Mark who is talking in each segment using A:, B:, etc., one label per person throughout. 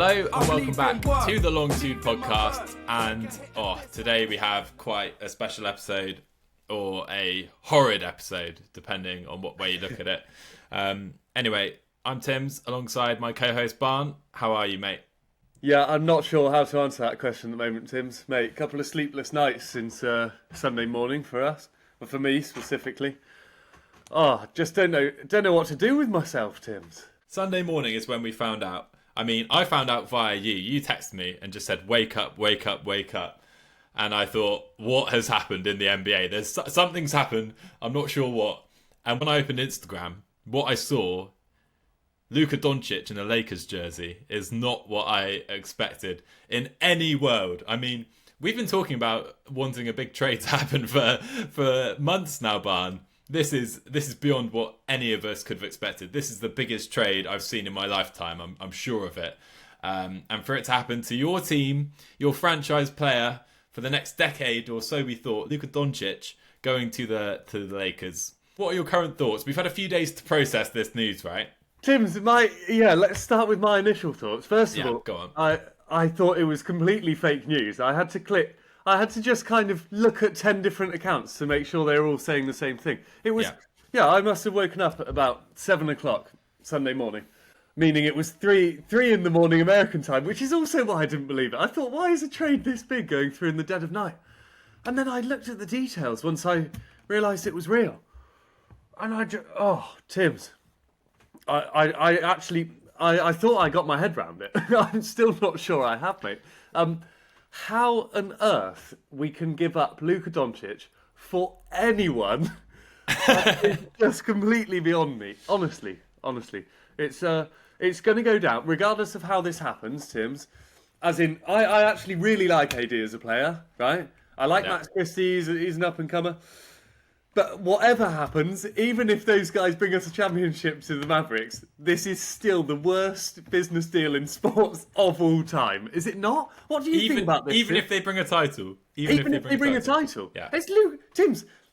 A: Hello and welcome back to the Long Tooth podcast, and today we have quite a special episode, or a horrid episode, depending on what way you look at it. Anyway, I'm Tim's alongside my co-host Barn. How are you, mate?
B: Yeah, I'm not sure how to answer that question at the moment, Tim's. Mate, a couple of sleepless nights since Sunday morning for us, or for me specifically. Just don't know what to do with myself, Tim's.
A: Sunday morning is when we found out. I mean, I found out via you. You texted me and just said, wake up, wake up, wake up. And I thought, what has happened in the NBA? Something's happened. I'm not sure what. And when I opened Instagram, what I saw, Luka Dončić in a Lakers jersey, is not what I expected in any world. I mean, we've been talking about wanting a big trade to happen for months now, Barn. This is beyond what any of us could have expected. This is the biggest trade I've seen in my lifetime. I'm sure of it. And for it to happen to your team, your franchise player for the next decade or so, we thought, Luka Dončić going to the Lakers. What are your current thoughts? We've had a few days to process this news, right?
B: Tim's, let's start with my initial thoughts. First of all,
A: go on.
B: I thought it was completely fake news. I had to just kind of look at 10 different accounts to make sure they were all saying the same thing. It was, I must have woken up at about 7 o'clock Sunday morning, meaning it was 3 in the morning American time, which is also why I didn't believe it. I thought, why is a trade this big going through in the dead of night? And then I looked at the details once I realised it was real. And Tim's, I thought I got my head round it. I'm still not sure I have, mate. How on earth we can give up Luka Dončić for anyone is just completely beyond me. Honestly. It's going to go down, regardless of how this happens, Tim's. As in, I actually really like AD as a player, right? I like Max Christie, he's an up-and-comer. But whatever happens, even if those guys bring us a championship to the Mavericks, this is still the worst business deal in sports of all time. Is it not? What do you think about this?
A: Even if they bring a title.
B: Even if they bring a title.
A: Yeah.
B: It's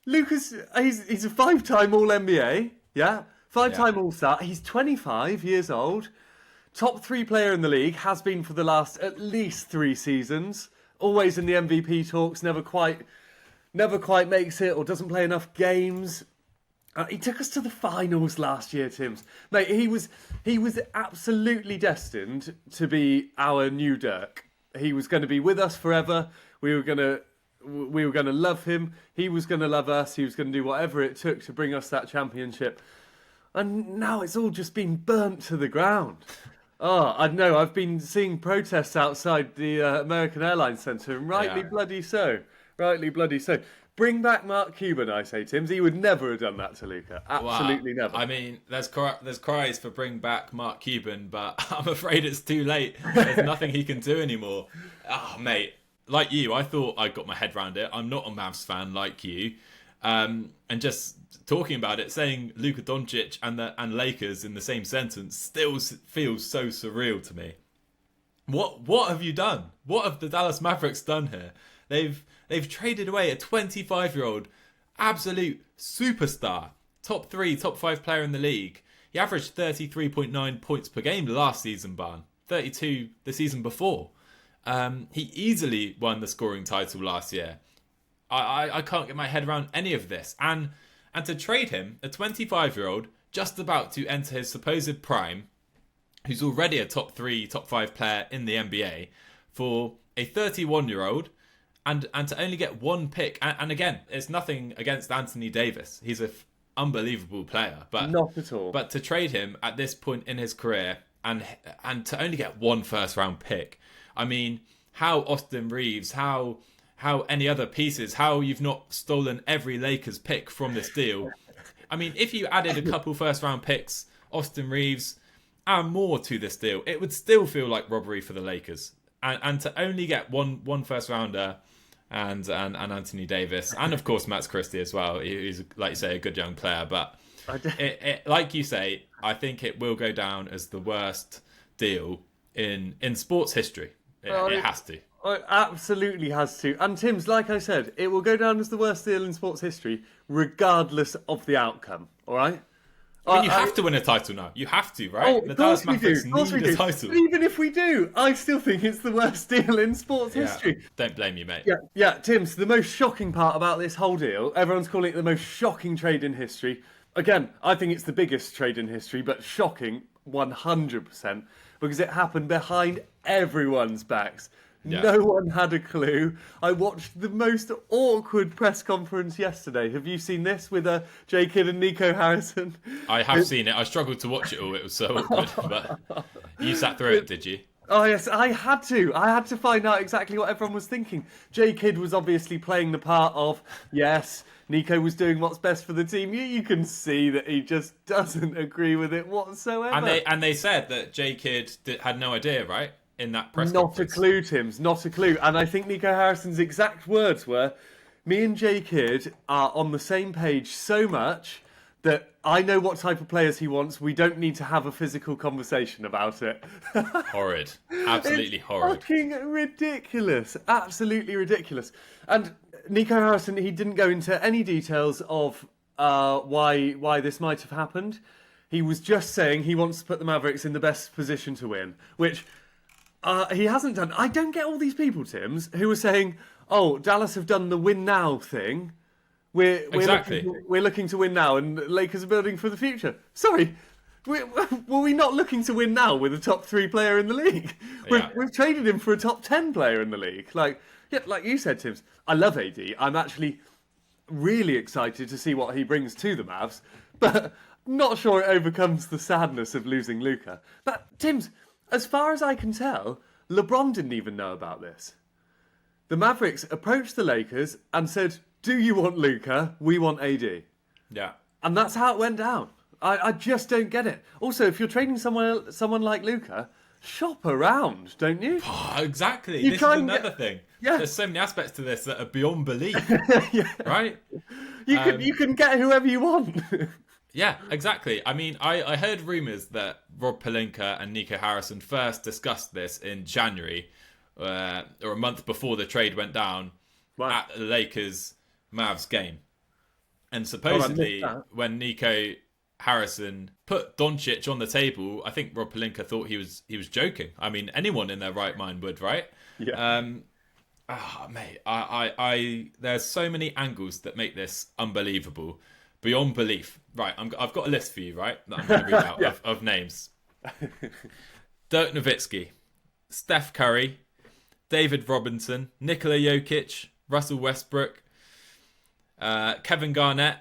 B: Lucas, he's a 5-time All-NBA, yeah? 5-time All-Star. He's 25 years old. Top 3 player in the league, has been for the last at least 3 seasons. Always in the MVP talks, never quite makes it or doesn't play enough games. He took us to the finals last year, Tim's. Mate, he was absolutely destined to be our new Dirk. He was going to be with us forever. We were going to love him. He was going to love us. He was going to do whatever it took to bring us that championship. And now it's all just been burnt to the ground. I know. I've been seeing protests outside the American Airlines Centre, and rightly bloody so. Rightly bloody so. Bring back Mark Cuban, I say, Tim's. He would never have done that to Luka. Absolutely never.
A: I mean, there's cries for bring back Mark Cuban, but I'm afraid it's too late. There's nothing he can do anymore. Mate, like you, I thought I got my head around it. I'm not a Mavs fan like you. And just talking about it, saying Luka Dončić and Lakers in the same sentence still feels so surreal to me. What have you done? What have the Dallas Mavericks done here? They've traded away a 25-year-old absolute superstar, top 3, top 5 player in the league. He averaged 33.9 points per game last season, Barn. 32 the season before. He easily won the scoring title last year. I can't get my head around any of this. And to trade him, a 25-year-old just about to enter his supposed prime, who's already a top 3, top 5 player in the NBA, for a 31-year-old, and to only get 1 pick. And again, it's nothing against Anthony Davis. He's an unbelievable player. But
B: not at all.
A: But to trade him at this point in his career and to only get 1 first-round pick, I mean, how Austin Reeves, how any other pieces, how you've not stolen every Lakers pick from this deal. I mean, if you added a couple first-round picks, Austin Reeves, and more to this deal, it would still feel like robbery for the Lakers. And to only get one first-rounder and Anthony Davis, and of course Max Christie as well. He's, like you say, a good young player, but like you say, I think it will go down as the worst deal in sports history. It has to.
B: It absolutely has to. And Tim's, like I said, it will go down as the worst deal in sports history, regardless of the outcome. All right.
A: I mean, you have to win a title now. You have to, right?
B: Oh,
A: The
B: of course
A: Dallas Mavericks
B: we do. Of course we
A: need a
B: do.
A: title.
B: But even if we do, I still think it's the worst deal in sports history.
A: Don't blame you, mate.
B: Yeah, Tim, so the most shocking part about this whole deal, everyone's calling it the most shocking trade in history. Again, I think it's the biggest trade in history, but shocking 100%, because it happened behind everyone's backs.
A: Yeah.
B: No one had a clue. I watched the most awkward press conference yesterday. Have you seen this with J. Kidd and Nico Harrison?
A: I have seen it. I struggled to watch it all. It was so awkward. But you sat through it, did you?
B: Oh, yes, I had to. I had to find out exactly what everyone was thinking. J. Kidd was obviously playing the part of, yes, Nico was doing what's best for the team. You can see that he just doesn't agree with it whatsoever.
A: And they said that J. Kidd had no idea, right? In that press
B: Not
A: conference.
B: a clue, Tim's. Not a clue. And I think Nico Harrison's exact words were, me and J. Kidd are on the same page so much that I know what type of players he wants. We don't need to have a physical conversation about it.
A: Horrid. Absolutely horrid.
B: Fucking ridiculous. Absolutely ridiculous. And Nico Harrison, he didn't go into any details of why this might have happened. He was just saying he wants to put the Mavericks in the best position to win, which he hasn't done. I don't get all these people, Tims, who are saying, oh, Dallas have done the win now thing. We're looking to win now, and Lakers are building for the future. Sorry, were we not looking to win now with a top 3 player in the league? We've traded him for a top 10 player in the league. Like you said, Tims, I love AD. I'm actually really excited to see what he brings to the Mavs, but not sure it overcomes the sadness of losing Luka. But Tims, as far as I can tell, LeBron didn't even know about this. The Mavericks approached the Lakers and said, do you want Luka? We want AD.
A: Yeah.
B: And that's how it went down. I just don't get it. Also, if you're trading someone like Luka, shop around, don't you?
A: Oh, exactly.
B: You
A: this is another thing.
B: Yeah.
A: There's so many aspects to this that are beyond belief.
B: Yeah.
A: Right?
B: You can get whoever you want.
A: Yeah, exactly. I mean, I heard rumours that Rob Pelinka and Nico Harrison first discussed this in January, or a month before the trade went down, at the Lakers Mavs game. And supposedly, when Nico Harrison put Dončić on the table, I think Rob Pelinka thought he was joking. I mean, anyone in their right mind would, right?
B: Yeah.
A: Mate, I there's so many angles that make this unbelievable, beyond belief. Right, I've got a list for you, right? That I'm going to read out of names. Dirk Nowitzki, Steph Curry, David Robinson, Nikola Jokic, Russell Westbrook, Kevin Garnett,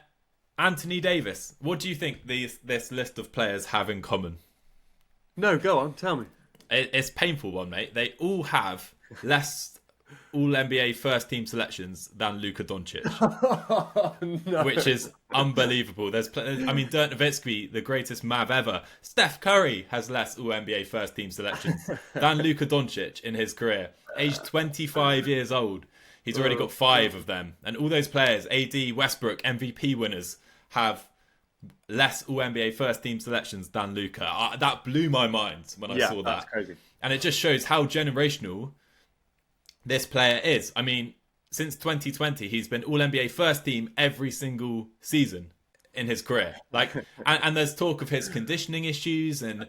A: Anthony Davis. What do you think this list of players have in common?
B: No, go on, tell me.
A: It's a painful one, mate. They all have less All-NBA first-team selections than Luka Doncic,
B: No.
A: which is unbelievable. Dirk Nowitzki, the greatest Mav ever. Steph Curry has less All-NBA first-team selections than Luka Doncic in his career. Aged 25 years old. He's already got 5 of them. And all those players, AD, Westbrook, MVP winners, have less All-NBA first-team selections than Luka. That blew my mind when I saw that.
B: That's crazy.
A: And it just shows how generational this player is. I mean, since 2020, he's been All-NBA first team every single season in his career. And there's talk of his conditioning issues and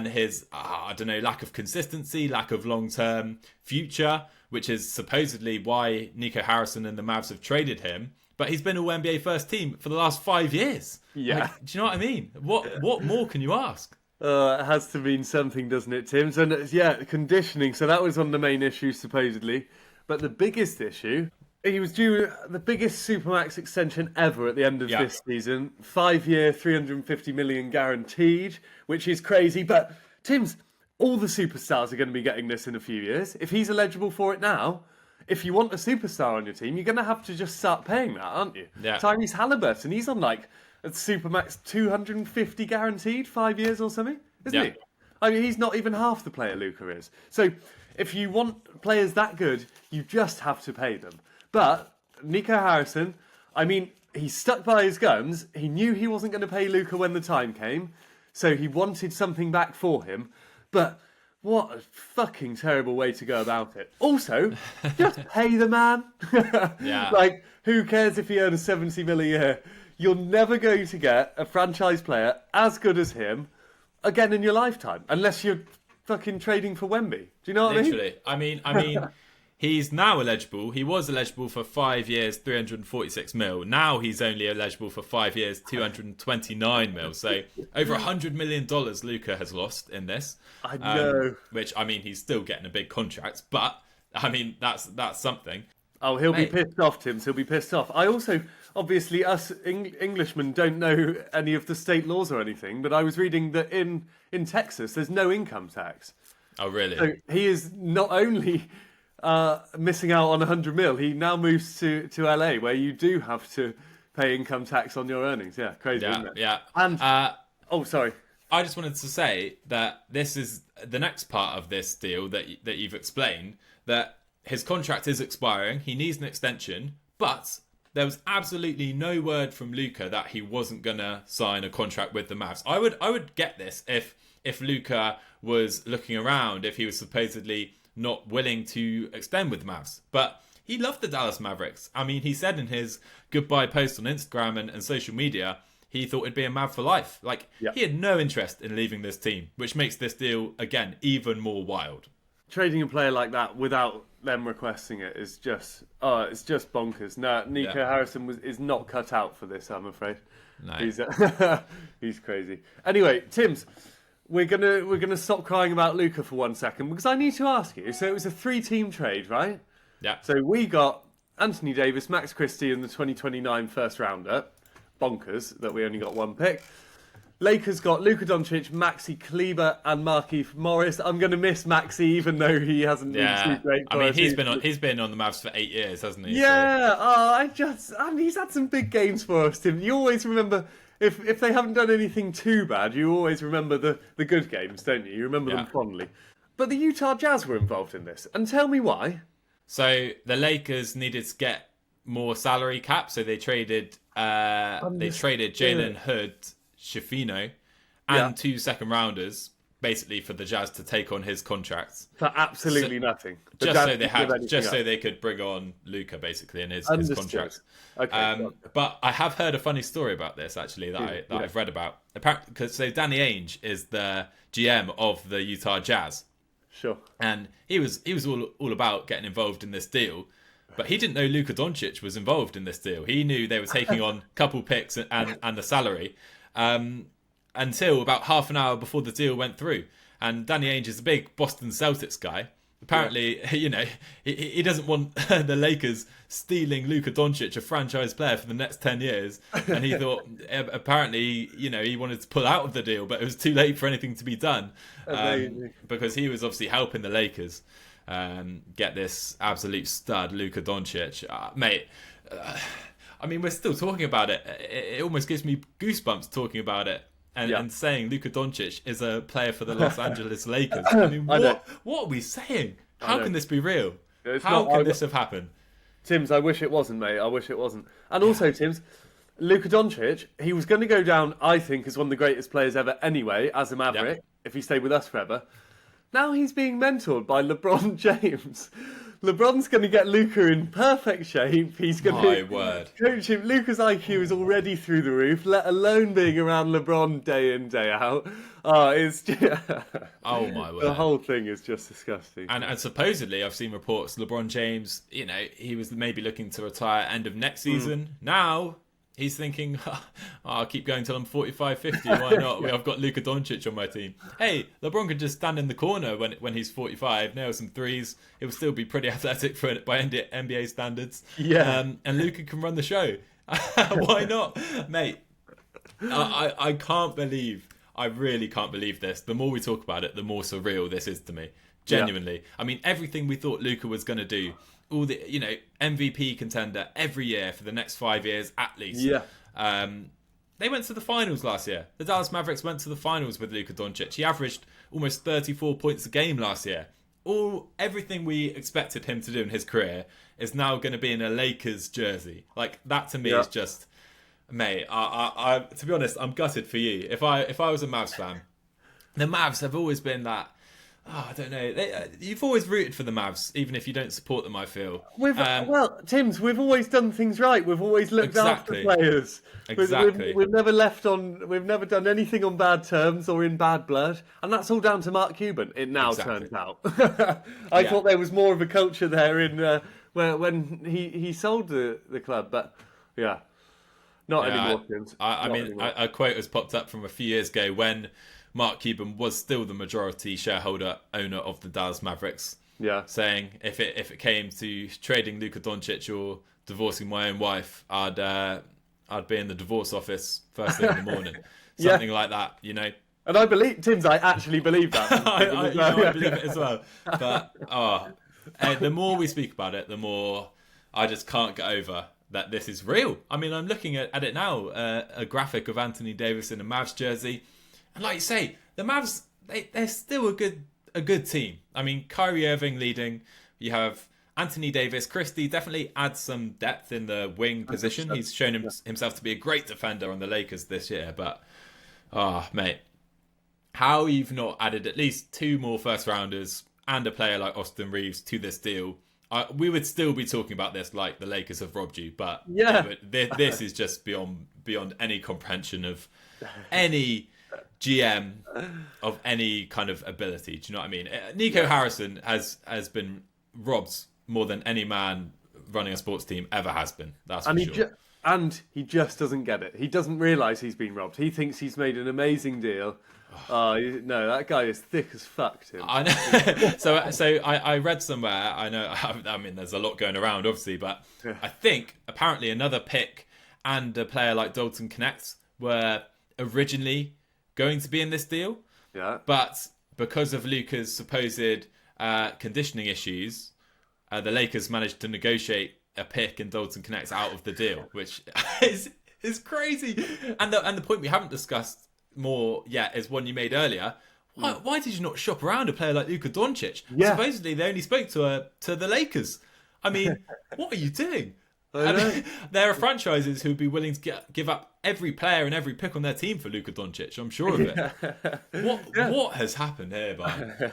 A: his, lack of consistency, lack of long-term future, which is supposedly why Nico Harrison and the Mavs have traded him. But he's been All-NBA first team for the last 5 years.
B: Yeah.
A: Do you know what I mean? What more can you ask?
B: It has to mean something, doesn't it, Tim? So, conditioning. So that was one of the main issues, supposedly. But the biggest issue, he was due the biggest Supermax extension ever at the end of this season. 5-year, $350 million guaranteed, which is crazy. But, Tim's, all the superstars are going to be getting this in a few years. If he's eligible for it now, if you want a superstar on your team, you're going to have to just start paying that, aren't you?
A: Yeah.
B: Tyrese Halliburton, he's on a Supermax 250 guaranteed, 5 years or something, isn't he? I mean, he's not even half the player Luka is. So if you want players that good, you just have to pay them. But Nico Harrison, I mean, he stuck by his guns. He knew he wasn't going to pay Luka when the time came. So he wanted something back for him. But what a fucking terrible way to go about it. Also, just pay the man.
A: Yeah.
B: Who cares if he earns $70 million a year? you're never going to get a franchise player as good as him again in your lifetime, unless you're fucking trading for Wemby. Do you know what
A: Literally. I mean, he's now eligible. He was eligible for 5 years, 346 mil. Now he's only eligible for 5 years, 229 mil. So over $100 million Luka has lost in this.
B: I know.
A: Which, I mean, he's still getting a big contract, but I mean, that's something.
B: Oh, he'll be pissed off, Tim. He'll be pissed off. I also, obviously, us Englishmen don't know any of the state laws or anything, but I was reading that in Texas, there's no income tax.
A: Oh, really?
B: So he is not only missing out on 100 mil, he now moves to LA, where you do have to pay income tax on your earnings. Yeah, crazy, isn't it?
A: Yeah.
B: And, sorry.
A: I just wanted to say that this is the next part of this deal that you've explained, that his contract is expiring. He needs an extension, but there was absolutely no word from Luka that he wasn't gonna sign a contract with the Mavs. I would get this if Luka was looking around, if he was supposedly not willing to extend with the Mavs. But he loved the Dallas Mavericks. I mean, he said in his goodbye post on Instagram and social media, he thought it'd be a Mav for life. Like, He had no interest in leaving this team, which makes this deal, again, even more wild.
B: Trading a player like that without them requesting it is just, it's just bonkers. No, Nico Harrison is not cut out for this, I'm afraid.
A: No.
B: He's crazy. Anyway, Tims, we're gonna stop crying about Luka for 1 second, because I need to ask you. So it was a 3-team trade, right?
A: Yeah.
B: So we got Anthony Davis, Max Christie, and the 2029 first rounder. Bonkers that we only got one pick. Lakers got Luka Dončić, Maxi Kleber, and Markieff Morris. I'm going to miss Maxi, even though he hasn't been too great.
A: I mean, he's been on the Mavs for 8 years, hasn't he?
B: Yeah. So. He's had some big games for us, Tim. You always remember, if they haven't done anything too bad, you always remember the good games, don't you? You remember them fondly. But the Utah Jazz were involved in this, and tell me why.
A: So the Lakers needed to get more salary cap, so they traded Jalen Hood, Shafino, and 2 second rounders, basically for the Jazz to take on his contracts
B: for absolutely nothing.
A: Just so they could bring on Luka, basically, in his contract.
B: Okay,
A: but I have heard a funny story about this, actually, that I've read about. Apparently, because Danny Ainge is the GM of the Utah Jazz.
B: Sure.
A: And he was all about getting involved in this deal. But he didn't know Luka Dončić was involved in this deal. He knew they were taking on a couple picks and the salary until about half an hour before the deal went through. And Danny Ainge is a big Boston Celtics guy. Apparently, he doesn't want the Lakers stealing Luka Dončić, a franchise player, for the next 10 years. And he thought, apparently, he wanted to pull out of the deal, but it was too late for anything to be done. Because he was obviously helping the Lakers get this absolute stud, Luka Dončić. Mate, I mean, we're still talking about it. It almost gives me goosebumps talking about it. And saying Luka Dončić is a player for the Los Angeles Lakers. I mean, what are we saying? How can this be real? How can this have happened?
B: Tims, I wish it wasn't, mate. I wish it wasn't. And also, Tims, Luka Dončić, he was going to go down, I think, as one of the greatest players ever anyway, as a Maverick, if he stayed with us forever. Now he's being mentored by LeBron James. LeBron's going to get Luka in perfect shape. He's going to coach him. Luka's IQ is already through the roof, let alone being around LeBron day in, day out. It's just...
A: Oh, my word.
B: The whole thing is just disgusting.
A: And supposedly, I've seen reports, LeBron James, he was maybe looking to retire end of next season. Now... he's thinking, I'll keep going till I'm 45, 50. Why not? I've got Luka Dončić on my team. Hey, LeBron can just stand in the corner when he's 45, nail some threes. It will still be pretty athletic by NBA standards.
B: Yeah.
A: And Luka can run the show. Why not? Mate, I can't believe, I really can't believe this. The more we talk about it, the more surreal this is to me. Genuinely. Yeah. I mean, everything we thought Luka was going to do, all the MVP contender every year for the next 5 years at least.
B: Yeah.
A: They went to the finals last year. The Dallas Mavericks went to the finals with Luka Dončić. He averaged almost 34 points a game last year. Everything we expected him to do in his career is now going to be in a Lakers jersey. Like, that to me is just, mate. I to be honest, I'm gutted for you. If I was a Mavs fan, the Mavs have always been that Oh, I don't know. You've always rooted for the Mavs, even if you don't support them, I feel.
B: Well, Tim's, we've always done things right. We've always looked after players.
A: Exactly.
B: We've never we've never done anything on bad terms or in bad blood. And that's all down to Mark Cuban, it now turns out. I thought there was more of a culture there in when he sold the club. But yeah, not anymore, Tim.
A: I mean, a quote has popped up from a few years ago when Mark Cuban was still the majority shareholder owner of the Dallas Mavericks.
B: Yeah,
A: saying if it came to trading Luka Dončić or divorcing my own wife, I'd be in the divorce office first thing in the morning, something like that, you know.
B: And I believe Tim's. I actually believe that.
A: I believe it as well. But the more we speak about it, the more I just can't get over that this is real. I mean, I'm looking at it now, a graphic of Anthony Davis in a Mavs jersey. And like you say, the Mavs, they're still a good team. I mean, Kyrie Irving leading. You have Anthony Davis. Christie definitely adds some depth in the wing position. He's shown himself to be a great defender on the Lakers this year. But, mate, how you've not added at least 2 more first-rounders and a player like Austin Reeves to this deal, we would still be talking about this like the Lakers have robbed you. But this is just beyond any comprehension of any GM of any kind of ability. Do you know what I mean? Nico Harrison has been robbed more than any man running a sports team ever has been. That's for sure.
B: And he just doesn't get it. He doesn't realise he's been robbed. He thinks he's made an amazing deal. No, that guy is thick as fuck, Tim.
A: I know. So I read somewhere, I mean, there's a lot going around, obviously, but I think apparently another pick and a player like Dalton Connect were originally going to be in this deal.
B: Yeah.
A: But because of Luka's supposed conditioning issues, the Lakers managed to negotiate a pick and Dalton Connect out of the deal, which is crazy. And the point we haven't discussed more yet is one you made earlier. Why did you not shop around a player like Luka Doncic? Yeah. Supposedly they only spoke to the Lakers. I mean, what are you doing? I mean, there are franchises who would be willing to give up every player and every pick on their team for Luka Doncic. I'm sure of it. What has happened here, man?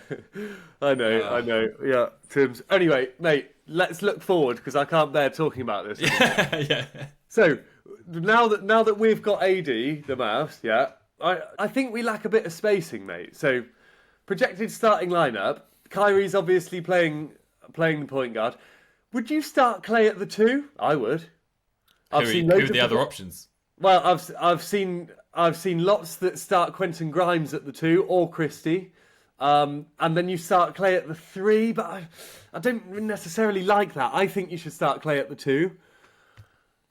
B: I know. Yeah, Tim's. Anyway, mate, let's look forward because I can't bear talking about this.
A: Yeah.
B: So now that we've got AD, the Mavs, I think we lack a bit of spacing, mate. So projected starting lineup. Kyrie's obviously playing the point guard. Would you start Clay at the 2? I would.
A: Who are the other options?
B: Well, I've seen lots that start Quentin Grimes at the 2 or Christie, and then you start Clay at the 3. But I don't necessarily like that. I think you should start Clay at the 2.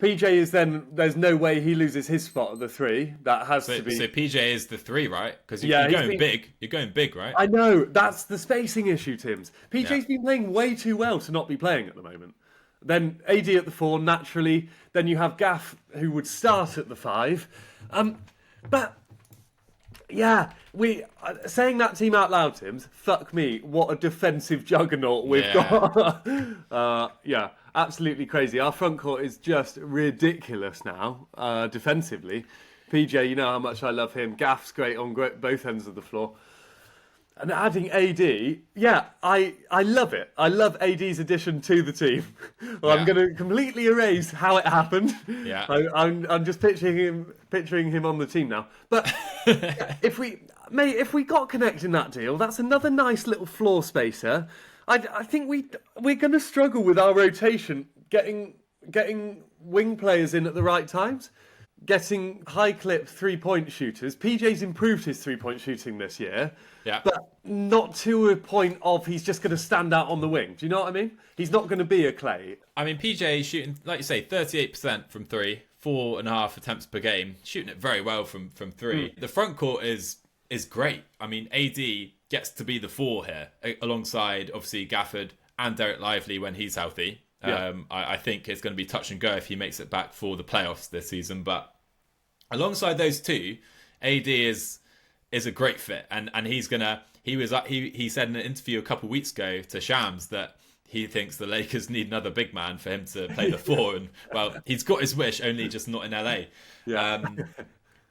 B: PJ is then. There's no way he loses his spot at the 3. That has to be.
A: So PJ is the 3, right? Because you're going big. You're going big, right?
B: I know. That's the spacing issue, Tim's. PJ's been playing way too well to not be playing at the moment. Then AD at the 4, naturally. Then you have Gaff, who would start at the 5. But yeah, saying that team out loud, Tim's. Fuck me, what a defensive juggernaut we've got. Absolutely crazy. Our front court is just ridiculous now, defensively. PJ, you know how much I love him. Gaff's great on both ends of the floor. And adding AD, I love it. I love AD's addition to the team. I'm going to completely erase how it happened.
A: Yeah,
B: I'm just picturing him on the team now. But if we got Connect in that deal, that's another nice little floor spacer. I think we're going to struggle with our rotation, getting wing players in at the right times, getting high clip 3-point shooters. PJ's improved his 3-point shooting this year, but not to a point of he's just going to stand out on the wing. Do you know what I mean? He's not going to be a Clay.
A: I mean, PJ is shooting, like you say, 38% from 3, 4.5 attempts per game, shooting it very well from 3. The front court is great. I mean, AD gets to be the 4 here, alongside, obviously, Gafford and Derek Lively when he's healthy. I think it's going to be touch and go if he makes it back for the playoffs this season. But alongside those two, AD is a great fit. And he said in an interview a couple of weeks ago to Shams that he thinks the Lakers need another big man for him to play the 4. And, well, he's got his wish, only just not in LA.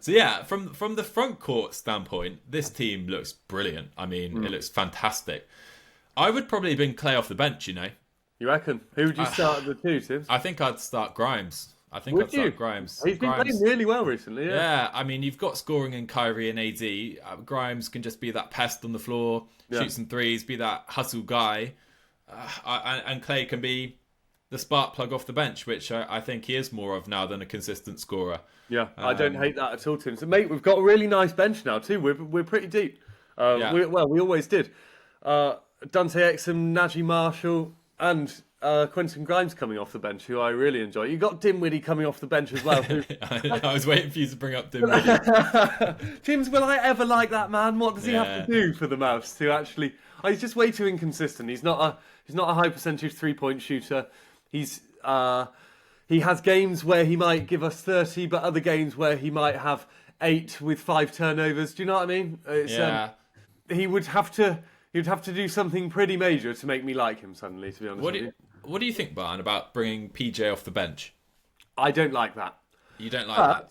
A: So yeah, from the front court standpoint, this team looks brilliant. I mean, it looks fantastic. I would probably bring Clay off the bench, you know.
B: You reckon? Who would you start at the two, Tim?
A: I think I'd start Grimes.
B: Would
A: I'd
B: you?
A: start Grimes.
B: He's been playing really well recently, yeah.
A: Yeah, I mean, you've got scoring in Kyrie and AD. Grimes can just be that pest on the floor, shoot some threes, be that hustle guy. And Clay can be the spark plug off the bench, which I think he is more of now than a consistent scorer.
B: Yeah, I don't hate that at all, Tim. So, mate, we've got a really nice bench now, too. We're pretty deep. We always did. Dante Exum, Najee Marshall, and Quentin Grimes coming off the bench, who I really enjoy. You got Dinwiddie coming off the bench as well.
A: I was waiting for you to bring up Dinwiddie.
B: James, will I ever like that man? What does he have to do for the Mavs to actually? Oh, he's just way too inconsistent. He's not a high percentage 3-point shooter. He has games where he might give us 30, but other games where he might have 8 with 5 turnovers. Do you know what I mean? He would have to do something pretty major to make me like him suddenly, to be honest with you.
A: What do you think, Barn, about bringing PJ off the bench?
B: I don't like that.
A: You don't like that?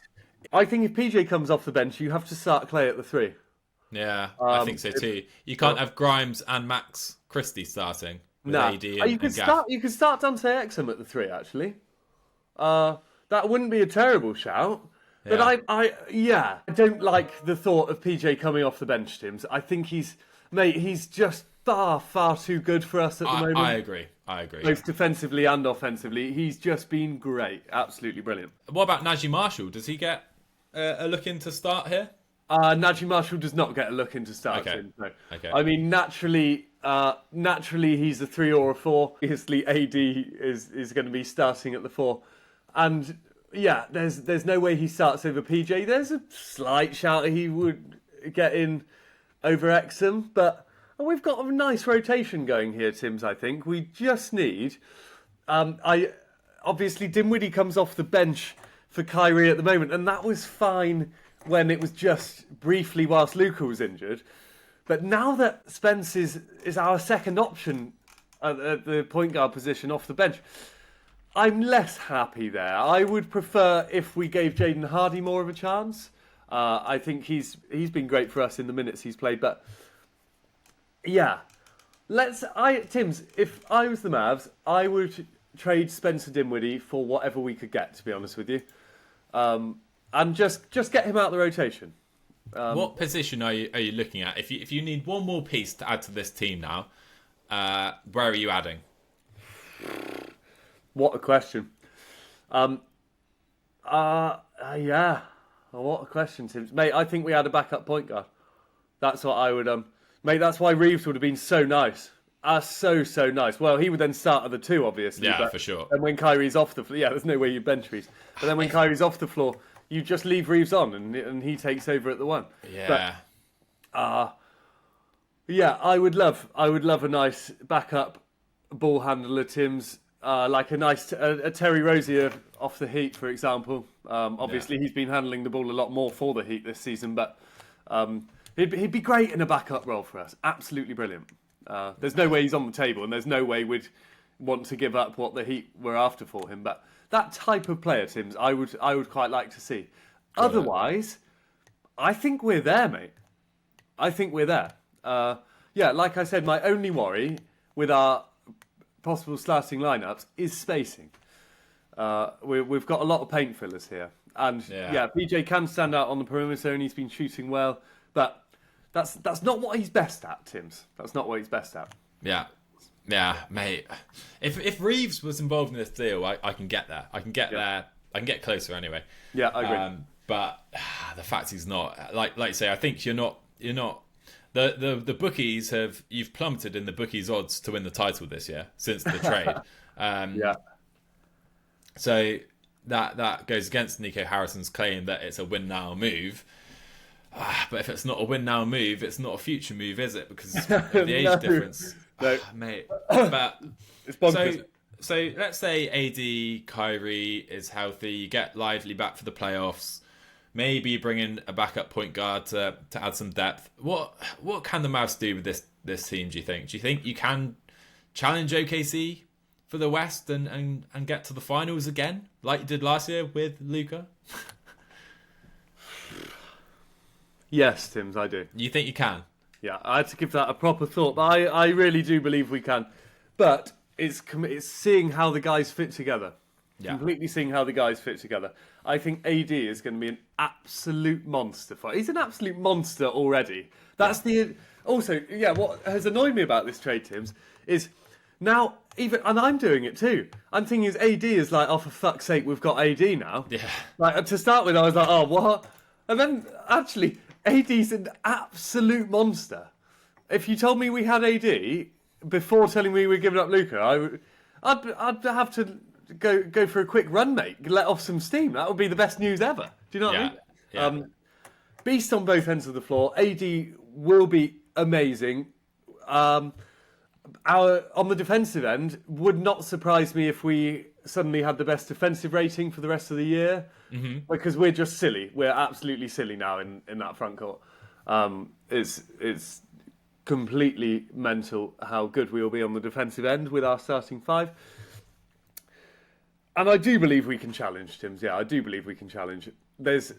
B: I think if PJ comes off the bench, you have to start Clay at the 3.
A: Yeah, I think so too. You can't have Grimes and Max Christie starting with AD and
B: you could
A: Gaff.
B: You could start Dante Exum at the 3, actually. That wouldn't be a terrible shout. But I don't like the thought of PJ coming off the bench, Tim. I think he's just far too good for us at the moment.
A: I agree.
B: Both defensively and offensively. He's just been great. Absolutely brilliant.
A: What about Najee Marshall? Does he get a look in to start here?
B: Najee Marshall does not get a look into starting. No.
A: Okay.
B: I mean, naturally he's a 3 or a 4. Obviously, AD is going to be starting at the 4. And yeah, there's no way he starts over PJ. There's a slight shout he would get in over Exum, but we've got a nice rotation going here, Tims, I think. We just need... obviously, Dinwiddie comes off the bench for Kyrie at the moment, and that was fine when it was just briefly whilst Luka was injured. But now that Spence is our second option at the point guard position off the bench, I'm less happy there. I would prefer if we gave Jaden Hardy more of a chance. I think he's been great for us in the minutes he's played, but yeah, Tims, if I was the Mavs, I would trade Spencer Dinwiddie for whatever we could get, to be honest with you, and just get him out of the rotation.
A: What position are you looking at? If you need one more piece to add to this team now, where are you adding?
B: What a question. Yeah. What a question, Tim. Mate, I think we had a backup point guard. That's what I would... Mate, that's why Reeves would have been so nice. So nice. Well, he would then start at the 2, obviously.
A: Yeah, for sure.
B: And when Kyrie's off the floor... Yeah, there's no way you bench Reeves. But then when Kyrie's off the floor, you just leave Reeves on and he takes over at the 1.
A: Yeah.
B: But, yeah, I would love a nice backup ball handler, Tim's. Like a nice a Terry Rozier off the Heat, for example. Obviously, he's been handling the ball a lot more for the Heat this season, but he'd be great in a backup role for us. Absolutely brilliant. There's no way he's on the table, and there's no way we'd want to give up what the Heat were after for him. But that type of player, Tims, I would quite like to see. Otherwise, I think we're there, mate. I think we're there. Yeah, like I said, my only worry with our possible starting lineups is spacing. We've got a lot of paint fillers here, and PJ can stand out on the perimeter, and he's been shooting well, but that's not what he's best at, Tims. That's not what he's best at.
A: Yeah, mate. If Reeves was involved in this deal, I can get there. I can get there. I can get closer anyway.
B: Yeah, I agree.
A: But the fact he's not, like you say, I think you're not. The bookies you've plummeted in the bookies' odds to win the title this year since the trade. So that goes against Nico Harrison's claim that it's a win now move. But if it's not a win now move, it's not a future move, is it? Because of the age difference, mate. But
B: it's bonkers.
A: So let's say AD Kyrie is healthy, you get Lively back for the playoffs. Maybe bring in a backup point guard to add some depth. What can the Mavs do with this team, do you think? Do you think you can challenge OKC for the West and get to the finals again, like you did last year with Luka?
B: Yes, Tims, I do.
A: You think you can?
B: Yeah, I had to give that a proper thought, but I really do believe we can. But it's seeing how the guys fit together.
A: Yeah.
B: Completely seeing how the guys fit together. I think AD is going to be an absolute monster. He's an absolute monster already. That's Also, what has annoyed me about this trade, Tims, is now and I'm doing it too. I'm thinking is AD is like, oh, for fuck's sake, we've got AD now.
A: Yeah.
B: Like, to start with, I was like, oh, what? And then actually, AD's an absolute monster. If you told me we had AD before telling me we're giving up Luka, I'd have to go for a quick run, mate. Let off some steam. That would be the best news ever. Do you know what I mean?
A: Yeah.
B: Beast on both ends of the floor. AD will be amazing. On the defensive end, would not surprise me if we suddenly had the best defensive rating for the rest of the year, because we're just silly. We're absolutely silly now in that front court. It's completely mental how good we will be on the defensive end with our starting five. And I do believe we can challenge, Tims. Yeah, I do believe we can challenge.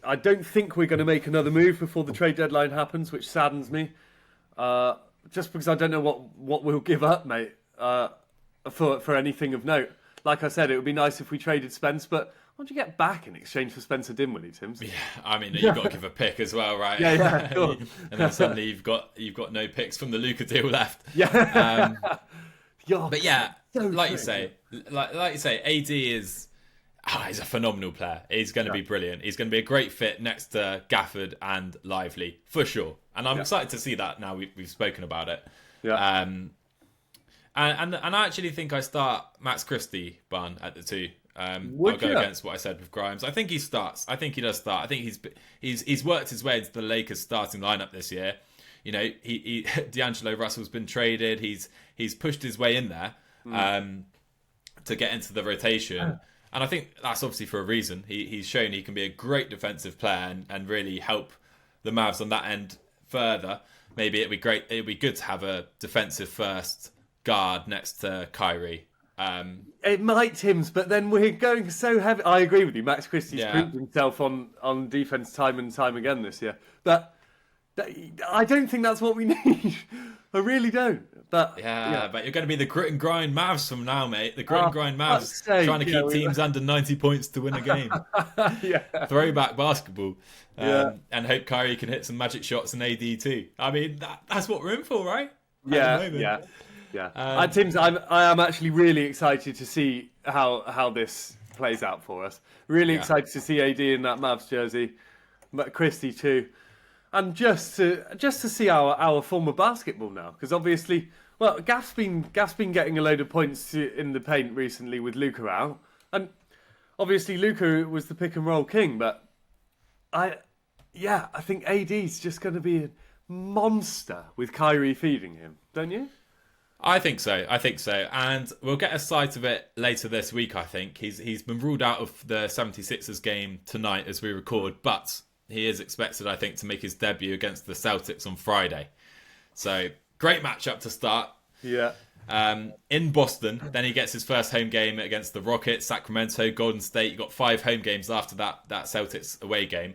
B: I don't think we're going to make another move before the trade deadline happens, which saddens me. Just because I don't know what we'll give up, mate, for anything of note. Like I said, it would be nice if we traded Spence, but what do you get back in exchange for Spencer Dinwiddie, Tims?
A: Yeah, I mean, you've got to give a pick as well, right?
B: Yeah, sure.
A: And then suddenly you've got no picks from the Luka deal left.
B: Yeah.
A: But yeah,
B: so
A: like you
B: crazy.
A: say, AD is he's a phenomenal player. He's going to be brilliant. He's going to be a great fit next to Gafford and Lively for sure. And I'm excited to see that now we've spoken about it.
B: Yeah.
A: And I actually think I start Max Christie at the 2. I'll go against what I said with Grimes. I think he starts. I think he does start. I think he's worked his way into the Lakers starting lineup this year. You know, he D'Angelo Russell's been traded. He's pushed his way in there to get into the rotation. And I think that's obviously for a reason. He's shown he can be a great defensive player and really help the Mavs on that end further. Maybe it'd be great. It'd be good to have a defensive first guard next to Kyrie.
B: It might, Tims, but then we're going so heavy. I agree with you. Max Christie's proved himself on defense time and time again this year. But I don't think that's what we need. I really don't. But
A: but you're going to be the grit and grind Mavs from now, mate. The grit and grind Mavs trying to keep teams under 90 points to win a game. Throwback basketball. And hope Kyrie can hit some magic shots in AD too. I mean, that's what we're in for, right?
B: Yeah. Tims, I am actually really excited to see how this plays out for us. Really excited to see AD in that Mavs jersey, Christie too. And just to see our form of basketball now, because obviously, well, Gaff's been getting a load of points in the paint recently with Luka out, and obviously Luka was the pick and roll king. But I think AD's just going to be a monster with Kyrie feeding him, don't you?
A: I think so. And we'll get a sight of it later this week, I think. He's been ruled out of the 76ers game tonight as we record, but he is expected, I think, to make his debut against the Celtics on Friday. So, great matchup to start.
B: Yeah.
A: In Boston, then he gets his first home game against the Rockets, Sacramento, Golden State. You've got 5 home games after that Celtics away game.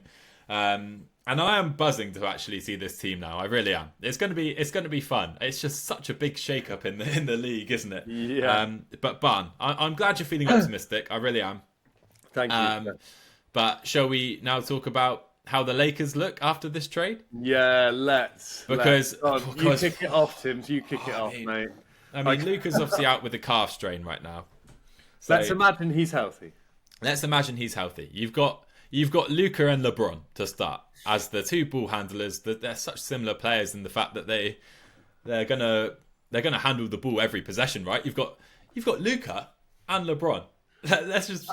A: And I am buzzing to actually see this team now. I really am. It's going to be fun. It's just such a big shake-up in the league, isn't it?
B: Yeah.
A: But Barn, I'm glad you're feeling optimistic. I really am.
B: Thank you.
A: But shall we now talk about how the Lakers look after this trade?
B: Yeah, let's.
A: Because
B: you kick it off, Tims. You kick it off, mate.
A: I mean, Luka's obviously out with a calf strain right now. So
B: let's imagine he's healthy.
A: You've got Luka and LeBron to start as the 2 ball handlers. They're such similar players in the fact that they're gonna handle the ball every possession, right? You've got Luka and LeBron. Let's just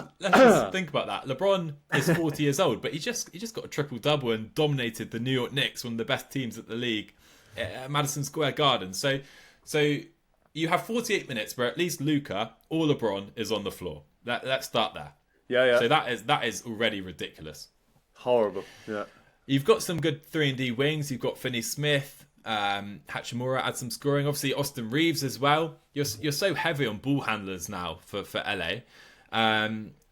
A: think about that. LeBron is 40 years old, but he just got a triple-double and dominated the New York Knicks, one of the best teams at the league, at Madison Square Garden. So you have 48 minutes where at least Luka or LeBron is on the floor. Let's start there.
B: Yeah.
A: So that is already ridiculous.
B: Horrible. Yeah.
A: You've got some good 3-and-D wings. You've got Finney-Smith, Hachimura had some scoring. Obviously, Austin Reeves as well. You're so heavy on ball handlers now for LA.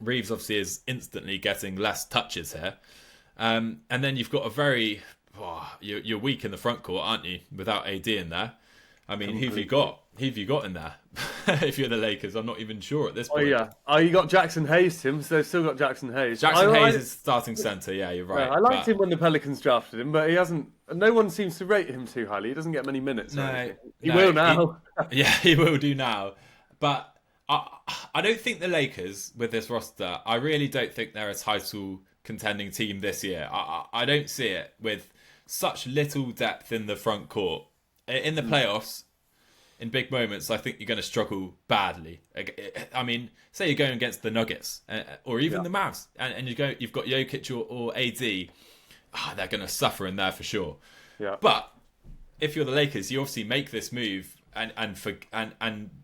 A: Reeves obviously is instantly getting less touches here. And then you've got a very you're weak in the front court, aren't you? Without AD in there. I mean, who have you got? Who have you got in there? If you're the Lakers, I'm not even sure at this point.
B: You got Jackson Hayes, Tim. So they've still got Jackson Hayes.
A: Jackson Hayes is starting centre. Yeah, you're right.
B: Yeah, I liked him when the Pelicans drafted him, but he hasn't. No one seems to rate him too highly. He doesn't get many minutes. He will now.
A: He will do now. But I don't think the Lakers with this roster. I really don't think they're a title contending team this year. I don't see it with such little depth in the front court. In the playoffs, in big moments, I think you're going to struggle badly. I mean, say you're going against the Nuggets or even the Mavs, and you've got Jokic or AD. They're going to suffer in there for sure.
B: Yeah.
A: But if you're the Lakers, you obviously make this move, and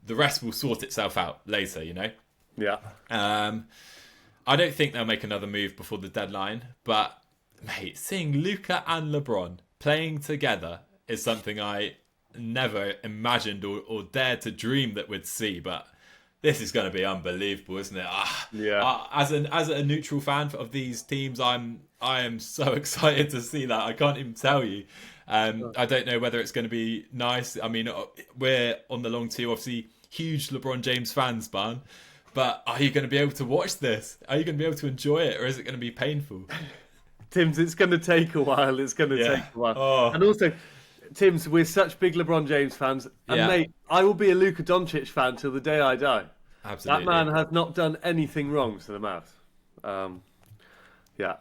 A: the rest will sort itself out later. You know.
B: Yeah.
A: I don't think they'll make another move before the deadline. But mate, seeing Luka and LeBron playing together is something I never imagined or dared to dream that we'd see, but this is going to be unbelievable, isn't it? As a neutral fan of these teams, I am so excited to see that. I can't even tell you. I don't know whether it's going to be nice. I mean, we're on the long too, obviously huge LeBron James fans, Barn. But are you going to be able to watch this? Are you going to be able to enjoy it, or is it going to be painful?
B: Tims, it's going to take a while. And also, Tims, we're such big LeBron James fans. And mate, I will be a Luka Dončić fan till the day I die.
A: Absolutely.
B: That man has not done anything wrong to the Mavs. It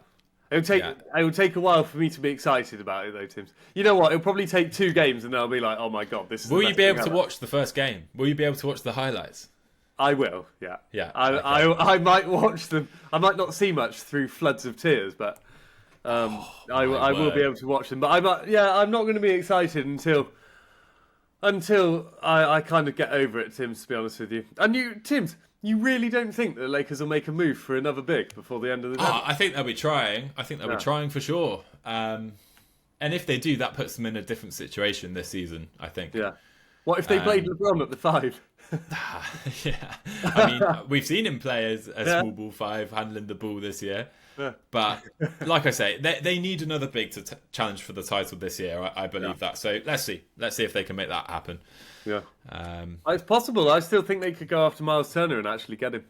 B: will take a while for me to be excited about it though, Tims. You know what? It'll probably take 2 games and I'll be like, oh my God, this is
A: Will you be able to watch the first game? Will you be able to watch the highlights?
B: I will, yeah.
A: Yeah.
B: I might watch them. I might not see much through floods of tears, but I will be able to watch them. But I'm not going to be excited until I kind of get over it, Tim, to be honest with you. And you really don't think that the Lakers will make a move for another big before the end of the day?
A: I think they'll be trying. I think they'll be trying for sure. And if they do, that puts them in a different situation this season, I think.
B: Yeah. What if they played LeBron at the 5?
A: Yeah. I mean, we've seen him play as a small ball 5, handling the ball this year. Yeah. But like I say, they need another big to challenge for the title this year. I believe that. So let's see if they can make that happen.
B: Yeah, it's possible. I still think they could go after Miles Turner and actually get him.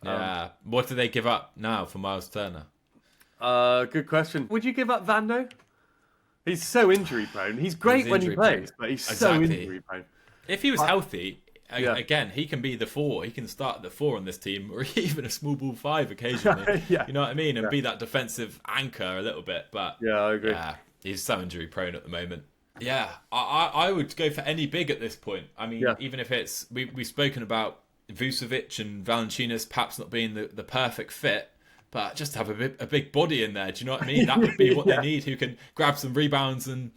A: Yeah. What do they give up now for Miles Turner?
B: Good question. Would you give up Vando? He's so injury prone. He's great when he plays, but he's so injury prone.
A: If he was healthy. Again, he can be the 4. He can start at the 4 on this team, or even a small ball 5 occasionally. You know what I mean? And be that defensive anchor a little bit. But
B: I agree.
A: Yeah, he's so injury prone at the moment. Yeah, I would go for any big at this point. I mean, even if it's we've spoken about Vucevic and Valanciunas perhaps not being the perfect fit, but just have a big body in there. Do you know what I mean? That would be what they need. Who can grab some rebounds and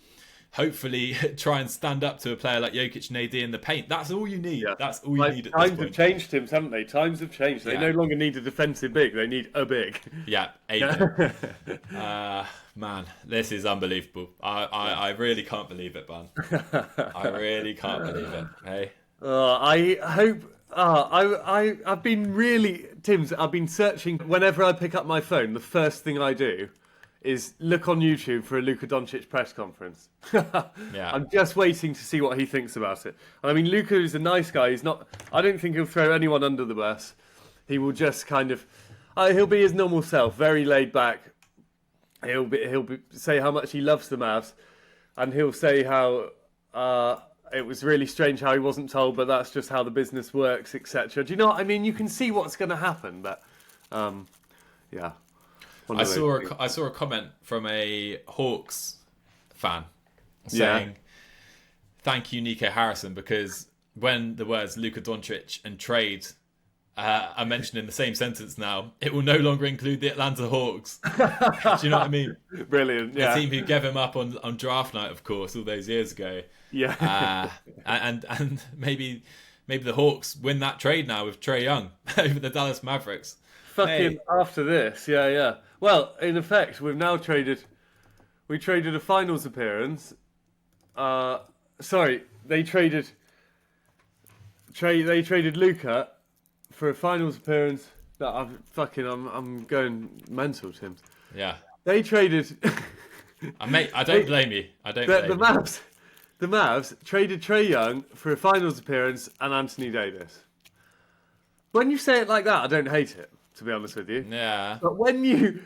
A: hopefully try and stand up to a player like Jokic and AD in the paint. That's all you need. Yeah. That's all you need at this point.
B: Times have changed, Tim, haven't they? Times have changed. They no longer need a defensive big. They need a big.
A: Yeah, man, this is unbelievable. I really can't believe it, man. I really can't believe it. Hey.
B: I hope... I've been really... Tim's, I've been searching... Whenever I pick up my phone, the first thing I do is look on YouTube for a Luka Dončić press conference. I'm just waiting to see what he thinks about it. I mean, Luka is a nice guy. He's not. I don't think he'll throw anyone under the bus. He will just kind of. He'll be his normal self, very laid back. He'll say how much he loves the Mavs, and he'll say how it was really strange how he wasn't told, but that's just how the business works, etc. Do you know what I mean? You can see what's going to happen, but yeah.
A: I saw a comment from a Hawks fan saying, "Thank you, Nico Harrison, because when the words Luka Dončić and trade are mentioned in the same sentence now, it will no longer include the Atlanta Hawks." Do you know what I mean?
B: Brilliant. Yeah.
A: The team who gave him up on draft night, of course, all those years ago.
B: Yeah.
A: And maybe the Hawks win that trade now with Trae Young over the Dallas Mavericks.
B: After this, yeah. Well, in effect, we've now traded. We traded a finals appearance. They traded Luka for a finals appearance. I'm going mental, Tim.
A: Yeah.
B: They traded
A: Mate, I don't blame you. I don't blame you.
B: The Mavs traded Trae Young for a finals appearance and Anthony Davis. When you say it like that, I don't hate it, to be honest with you.
A: Yeah.
B: But when Luka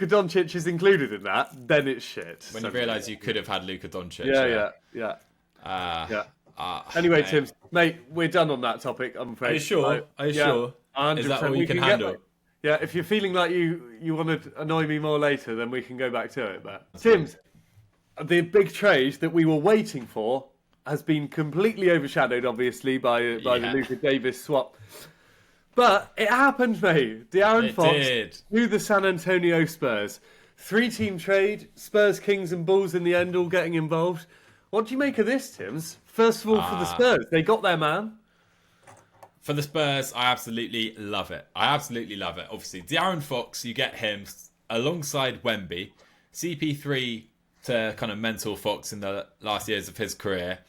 B: Doncic is included in that, then it's shit.
A: When you realise you could have had Luka Doncic.
B: Yeah. Anyway, Tim, mate, we're done on that topic, I'm afraid.
A: Are you sure? Are you sure?
B: 100%.
A: Is that all you can handle?
B: If you're feeling like you want to annoy me more later, then we can go back to it. But Tim's, the big trade that we were waiting for has been completely overshadowed, obviously, by the Luka Davis swap. But it happened, mate. De'Aaron Fox to the San Antonio Spurs. 3-team trade, Spurs, Kings and Bulls in the end all getting involved. What do you make of this, Tims? First of all, for the Spurs, they got their man.
A: For the Spurs, I absolutely love it. Obviously, De'Aaron Fox, you get him alongside Wemby. CP3 to kind of mentor Fox in the last years of his career.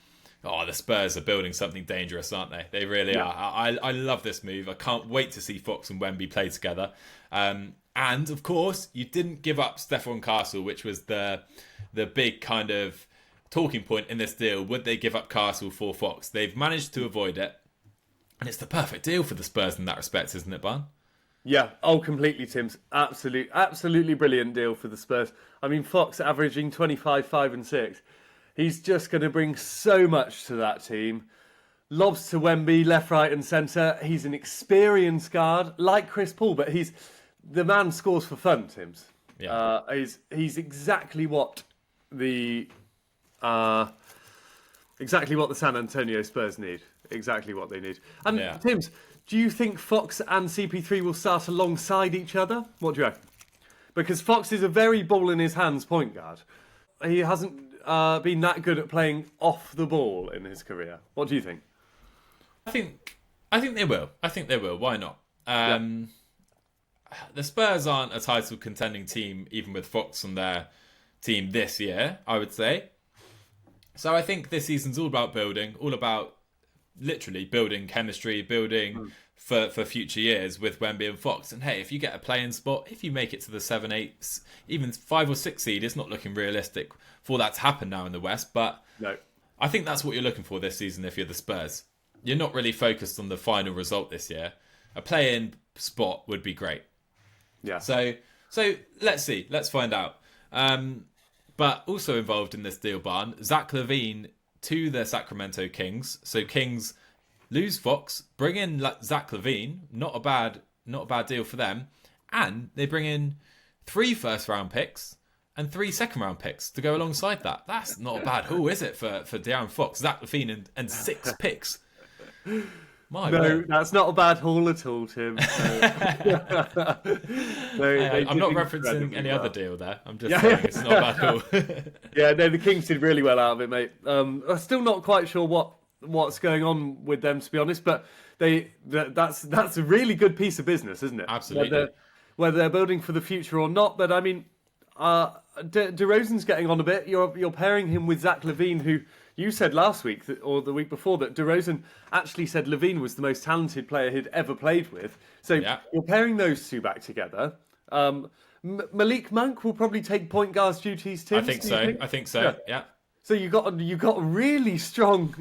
A: Oh, the Spurs are building something dangerous, aren't they? They really are. I love this move. I can't wait to see Fox and Wemby play together. And, of course, you didn't give up Stephon Castle, which was the big kind of talking point in this deal. Would they give up Castle for Fox? They've managed to avoid it. And it's the perfect deal for the Spurs in that respect, isn't it, Barn?
B: Yeah, completely, Tim's. Absolutely brilliant deal for the Spurs. I mean, Fox averaging 25, 5 and 6. He's just going to bring so much to that team. Lobs to Wemby, left, right and centre. He's an experienced guard, like Chris Paul, but the man scores for fun, Tim's.
A: Yeah.
B: He's exactly what the San Antonio Spurs need. Exactly what they need. And Tims, do you think Fox and CP3 will start alongside each other? What do you reckon? Because Fox is a very ball in his hands point guard. He hasn't been that good at playing off the ball in his career. What do you think?
A: I think they will. Why not? The Spurs aren't a title contending team, even with Fox on their team this year, I would say. So I think this season's all about building, all about literally building chemistry, building for future years with Wemby and Fox. And hey, if you get a play-in spot, if you make it to the 7, 8, even 5 or 6 seed, it's not looking realistic for that to happen now in the West. But
B: no.
A: I think that's what you're looking for this season if you're the Spurs. You're not really focused on the final result this year. A play-in spot would be great.
B: Yeah.
A: So let's see. Let's find out. But also involved in this deal, Barn, Zach LaVine to the Sacramento Kings. So Kings lose Fox, bring in Zach LaVine. Not a bad deal for them. And they bring in 3 first-round picks and 3 second-round picks to go alongside that. That's not a bad haul, is it, for De'Aaron Fox, Zach LaVine and 6 picks?
B: No, that's not a bad haul at all, Tim. No.
A: I'm not referencing any other deal there. I'm just saying it's not a bad haul.
B: The Kings did really well out of it, mate. I'm still not quite sure what's going on with them, to be honest, but that's a really good piece of business, isn't it?
A: Absolutely.
B: Whether they're building for the future or not, but I mean, DeRozan's getting on a bit. You're pairing him with Zach LaVine, who you said last week or the week before that DeRozan actually said LaVine was the most talented player he'd ever played with. So you're pairing those two back together. Malik Monk will probably take point guard's duties too.
A: I think so. Yeah.
B: So you got a really strong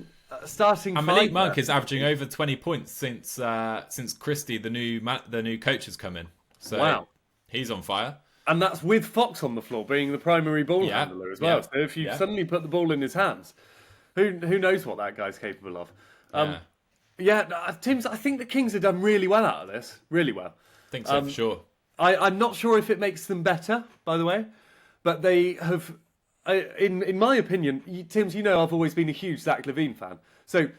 B: starting.
A: And Malik Monk is averaging over 20 points since Christie, the new coach, has come in. So he's on fire.
B: And that's with Fox on the floor being the primary ball handler as well. So if you suddenly put the ball in his hands, who knows what that guy's capable of? Tims, I think the Kings have done really well out of this. Really well.
A: I think so, for sure.
B: I'm not sure if it makes them better, by the way, but they have, in my opinion, Tims, you know I've always been a huge Zach LaVine fan. So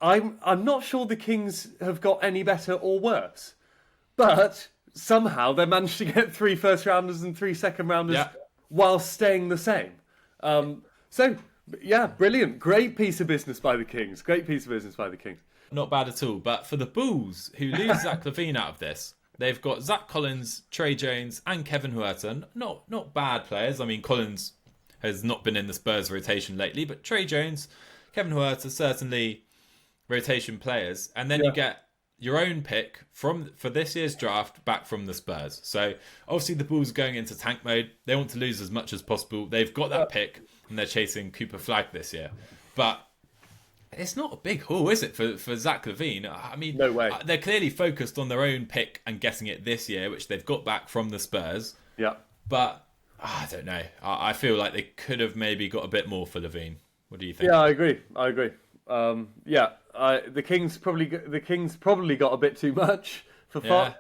B: I'm not sure the Kings have got any better or worse. But somehow they managed to get 3 first rounders and 3 second rounders while staying the same. Brilliant. Great piece of business by the Kings.
A: Not bad at all. But for the Bulls, who lose Zach LaVine out of this, they've got Zach Collins, Trey Jones, and Kevin Huerton. Not bad players. I mean, Collins has not been in the Spurs rotation lately, but Trey Jones, Kevin Huerton, certainly rotation players. And then you get your own pick for this year's draft back from the Spurs. So obviously the Bulls are going into tank mode. They want to lose as much as possible. They've got that pick and they're chasing Cooper Flagg this year. But it's not a big haul, is it, for Zach LaVine? I mean,
B: no way.
A: They're clearly focused on their own pick and getting it this year, which they've got back from the Spurs.
B: Yeah.
A: But I don't know. I feel like they could have maybe got a bit more for LaVine. What do you think?
B: Yeah, I agree. The Kings probably got a bit too much for Fox.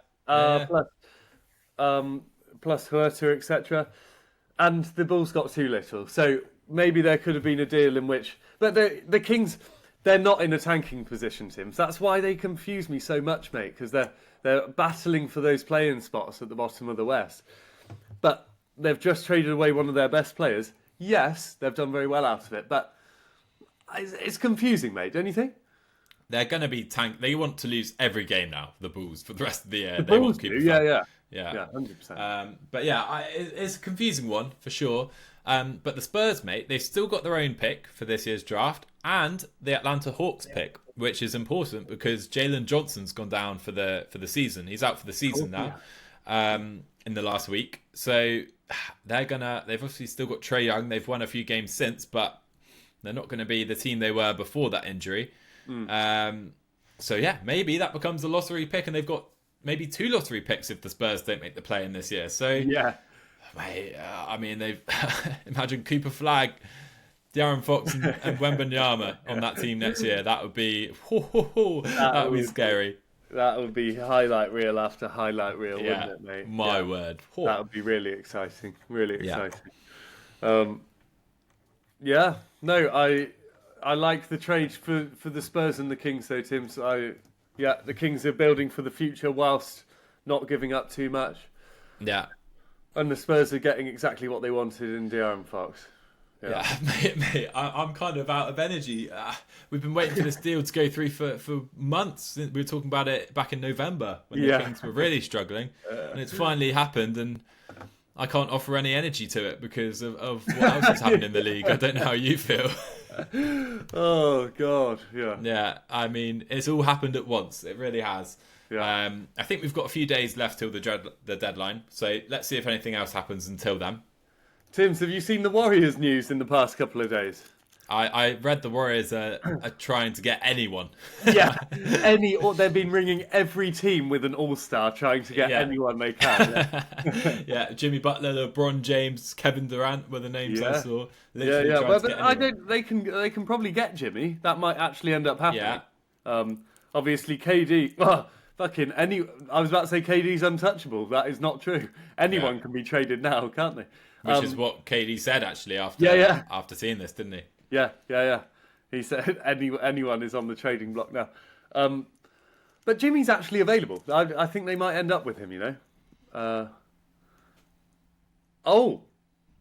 B: Plus Huerta, etc. And the Bulls got too little. So maybe there could have been a deal in which... But the Kings, they're not in a tanking position, Tim. So that's why they confuse me so much, mate, because they're battling for those play-in spots at the bottom of the West. But they've just traded away one of their best players. Yes, they've done very well out of it, but it's confusing, mate, don't you think?
A: They're going to be They want to lose every game now, the Bulls, for the rest of the year.
B: The
A: they
B: Bulls
A: want
B: do, yeah, 100%.
A: But yeah, it's a confusing one for sure. But the Spurs, mate, they've still got their own pick for this year's draft and the Atlanta Hawks pick, which is important because Jalen Johnson's gone down for the season. He's out for the season now. In the last week, so they've obviously still got Trae Young. They've won a few games since, but they're not going to be the team they were before that injury. So yeah, maybe that becomes a lottery pick, and they've got maybe 2 lottery picks if the Spurs don't make the play in this year. So
B: yeah,
A: mate, I mean, they've imagine Cooper Flagg, De'Aaron Fox, and Wembanyama on that team next year. That would be that would be scary.
B: That would be highlight reel after highlight reel, wouldn't it, mate?
A: My word.
B: That would be really exciting. Really exciting. I like the trade for the Spurs and the Kings, though, Tim. So the Kings are building for the future whilst not giving up too much.
A: Yeah.
B: And the Spurs are getting exactly what they wanted in De'Aaron Fox.
A: Yeah, mate, I'm kind of out of energy. We've been waiting for this deal to go through for months. We were talking about it back in November when the Kings were really struggling. And it's finally happened, and I can't offer any energy to it because of what else is happening in the league. I don't know how you feel.
B: Oh, God, yeah.
A: Yeah, I mean, it's all happened at once. It really has. Yeah. I think we've got a few days left till the deadline. So let's see if anything else happens until then.
B: Tims, have you seen the Warriors news in the past couple of days?
A: I read the Warriors are trying to get anyone.
B: Yeah, they've been ringing every team with an all-star trying to get anyone they can.
A: Yeah, Jimmy Butler, LeBron James, Kevin Durant were the names I saw.
B: They can probably get Jimmy. That might actually end up happening. Yeah. Obviously, KD. I was about to say KD's untouchable. That is not true. Anyone can be traded now, can't they?
A: Which is what KD said actually after seeing this, didn't he?
B: Yeah. He said anyone is on the trading block now. But Jimmy's actually available. I think they might end up with him, you know.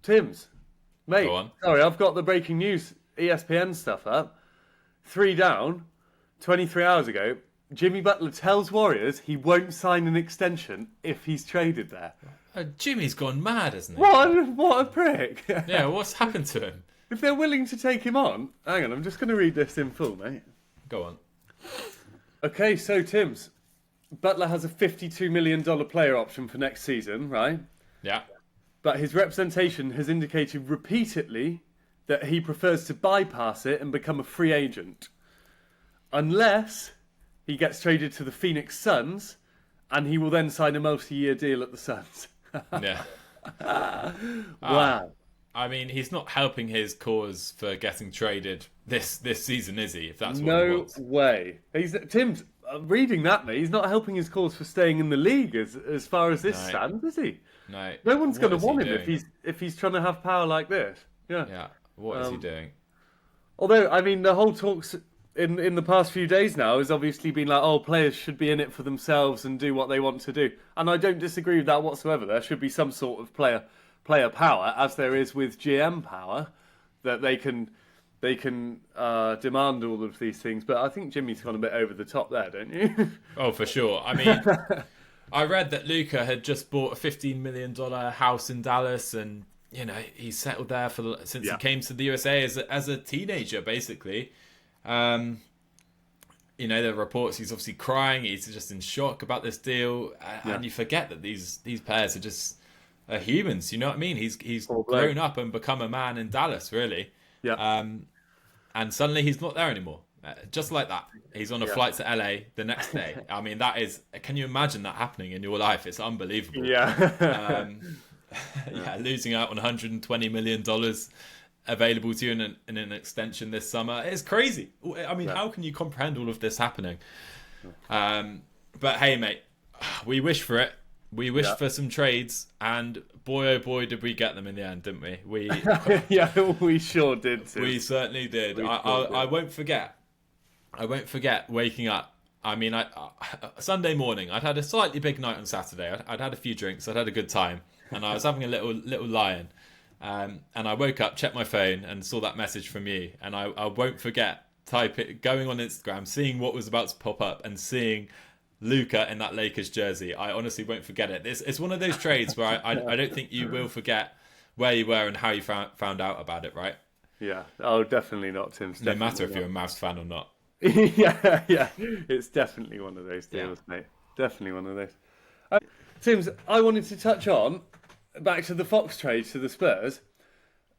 B: Tims. Mate,
A: go on.
B: Sorry, I've got the breaking news ESPN stuff up. 3 down, 23 hours ago. Jimmy Butler tells Warriors he won't sign an extension if he's traded there.
A: Jimmy's gone mad, hasn't he?
B: What a prick.
A: Yeah, what's happened to him?
B: If they're willing to take him on... Hang on, I'm just going to read this in full, mate.
A: Go on.
B: Okay, so, Tims. Butler has a $52 million player option for next season, right?
A: Yeah.
B: But his representation has indicated repeatedly that he prefers to bypass it and become a free agent. Unless he gets traded to the Phoenix Suns, and he will then sign a multi-year deal at the Suns.
A: Yeah.
B: Wow.
A: I mean, he's not helping his cause for getting traded this season, is he? If that's what he wants.
B: No way. Tim's reading that, mate. He's not helping his cause for staying in the league as far as this stands, is he?
A: No.
B: No one's going to want him if he's trying to have power like this. Yeah.
A: Yeah. What is he doing?
B: Although, I mean, the whole talks in the past few days now has obviously been like, players should be in it for themselves and do what they want to do. And I don't disagree with that whatsoever. There should be some sort of player power, as there is with GM power, that they can demand all of these things. But I think Jimmy's gone a bit over the top there, don't you?
A: Oh, for sure. I mean, I read that Luka had just bought a $15 million house in Dallas, and you know he's settled there since he came to the USA as a teenager, basically. the reports, he's obviously crying. He's just in shock about this deal. And you forget that these players are just humans. You know what I mean? He's grown up and become a man in Dallas, really.
B: Yeah.
A: And suddenly he's not there anymore. Just like that. He's on a flight to LA the next day. I mean, can you imagine that happening in your life? It's unbelievable.
B: Yeah.
A: Losing out on $120 million available to you in an extension this summer. It's crazy. I mean, how can you comprehend all of this happening? But hey, mate, we wish for it. We wished for some trades, and boy, oh boy, did we get them in the end, didn't we?
B: We sure did. Too.
A: We certainly did. I won't forget. I won't forget waking up. I mean, Sunday morning, I'd had a slightly big night on Saturday. I'd had a few drinks. I'd had a good time, and I was having a little lie-in. And I woke up, checked my phone, and saw that message from you. And I won't forget going on Instagram, seeing what was about to pop up, and seeing Luka in that Lakers jersey. I honestly won't forget it. It's one of those trades where I don't think you will forget where you were and how you found out about it, right?
B: Yeah. Oh, definitely not, Tim.
A: No matter if you're a Mavs fan or not.
B: yeah. It's definitely one of those deals, mate. Definitely one of those. Tim, I wanted to touch on, back to the Fox trade to the Spurs,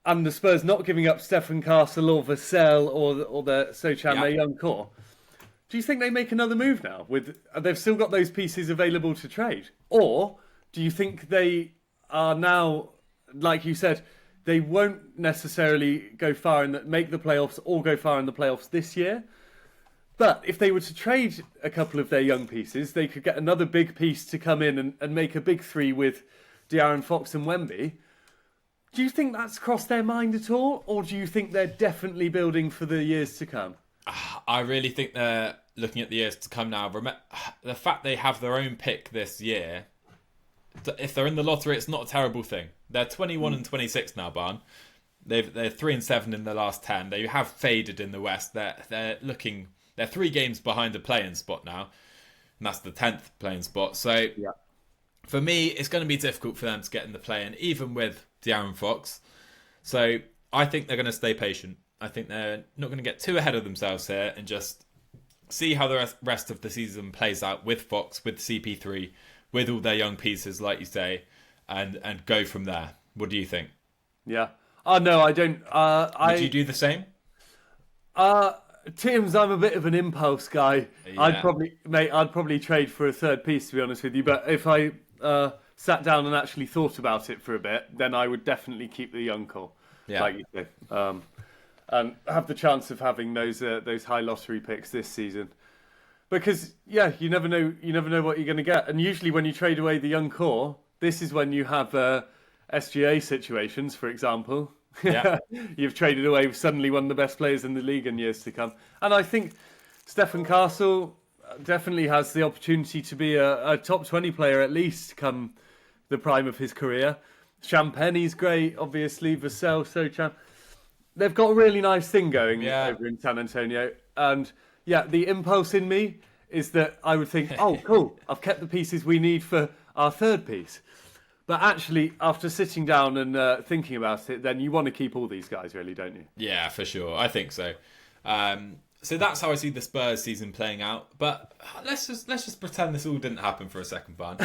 B: and the Spurs not giving up Stephen Castle or Vassell or the Sochan, their young core. Do you think they make another move now? They've still got those pieces available to trade? Or do you think they are now, like you said, they won't necessarily go far and make the playoffs or go far in the playoffs this year? But if they were to trade a couple of their young pieces, they could get another big piece to come in and make a big three with De'Aaron Fox and Wemby. Do you think that's crossed their mind at all? Or do you think they're definitely building for the years to come?
A: I really think they're looking at the years to come now. The fact they have their own pick this year, if they're in the lottery, it's not a terrible thing. They're 21 and 26 now, Barn. They're 3-7 in the last 10. They have faded in the West. They're 3 games behind the play-in spot now, and that's the 10th play-in spot. So for me, it's going to be difficult for them to get in the play-in, even with De'Aaron Fox. So I think they're going to stay patient. I think they're not going to get too ahead of themselves here and just see how the rest of the season plays out with Fox, with CP3, with all their young pieces, like you say, and go from there. What do you think?
B: Yeah. Oh, no, I don't.
A: Would you do the same?
B: Tim's, I'm a bit of an impulse guy.
A: Yeah.
B: I'd probably trade for a third piece, to be honest with you. But if I sat down and actually thought about it for a bit, then I would definitely keep the young core, like you said, and have the chance of having those high lottery picks this season. Because you never know what you're going to get. And usually when you trade away the young core, this is when you have SGA situations, for example.
A: Yeah.
B: You've traded away suddenly one of the best players in the league in years to come. And I think Stephen Castle definitely has the opportunity to be a top 20 player at least come the prime of his career. Champagne's great, obviously. Vassell, Sochan. They've got a really nice thing going over in San Antonio. And the impulse in me is that I would think, oh, cool, I've kept the pieces we need for our third piece. But actually, after sitting down and thinking about it, then you want to keep all these guys, really, don't you?
A: Yeah, for sure. I think so. So that's how I see the Spurs season playing out. But let's just pretend this all didn't happen for a second, Barn.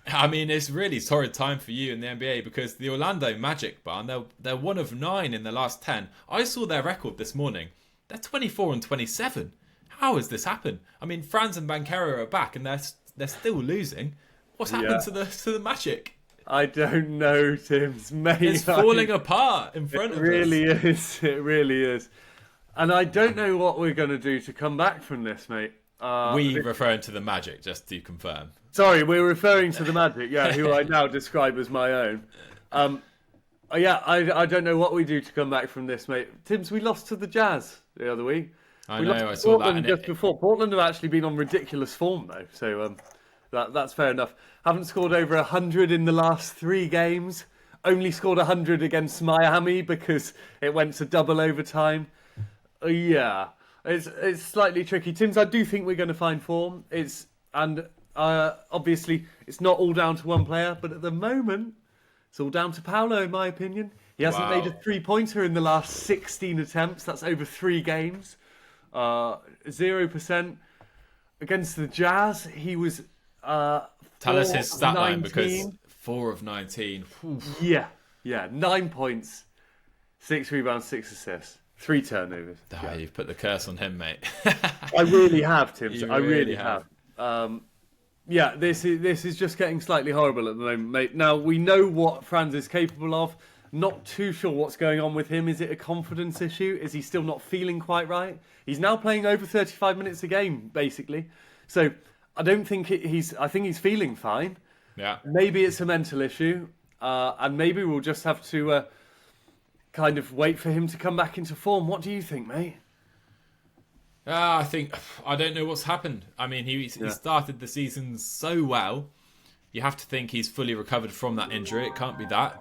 A: I mean, it's really torrid time for you in the NBA because the Orlando Magic, Barn, they're 1 of 9 in the last 10. I saw their record this morning. They're 24 and 27. How has this happened? I mean, Franz and Banchero are back and they're still losing. What's happened to the Magic?
B: I don't know, Tim's mate.
A: It's falling apart in front of us.
B: It really is. And I don't know what we're going to do to come back from this, mate.
A: Referring to the Magic, just to confirm.
B: Sorry, we're referring to the Magic, who I now describe as my own. I don't know what we do to come back from this, mate. Tim's, we lost to the Jazz the other week.
A: I saw that.
B: Just before. Portland have actually been on ridiculous form, though, so that's fair enough. Haven't scored over 100 in the last 3 games. Only scored 100 against Miami because it went to double overtime. It's slightly tricky. Tim's, I do think we're going to find form. Obviously, it's not all down to one player, but at the moment, it's all down to Paolo, in my opinion. He hasn't made a 3-pointer in the last 16 attempts. That's over 3 games. 0%. Against the Jazz, he was
A: Tell us his stat line,
B: 19.
A: because 4 of 19. Oof.
B: Yeah. 9 points, 6 rebounds, 6 assists, 3 turnovers.
A: Oh, you've put the curse on him, mate.
B: I really have, Tim.
A: You
B: I really
A: really
B: have. This is just getting slightly horrible at the moment, mate. Now, we know what Franz is capable of. Not too sure what's going on with him. Is it a confidence issue? Is he still not feeling quite right? He's now playing over 35 minutes a game, basically. So I don't think I think he's feeling fine.
A: Yeah.
B: Maybe it's a mental issue. And maybe we'll just have to kind of wait for him to come back into form. What do you think, mate?
A: I don't know what's happened. I mean, he started the season so well. You have to think he's fully recovered from that injury. It can't be that.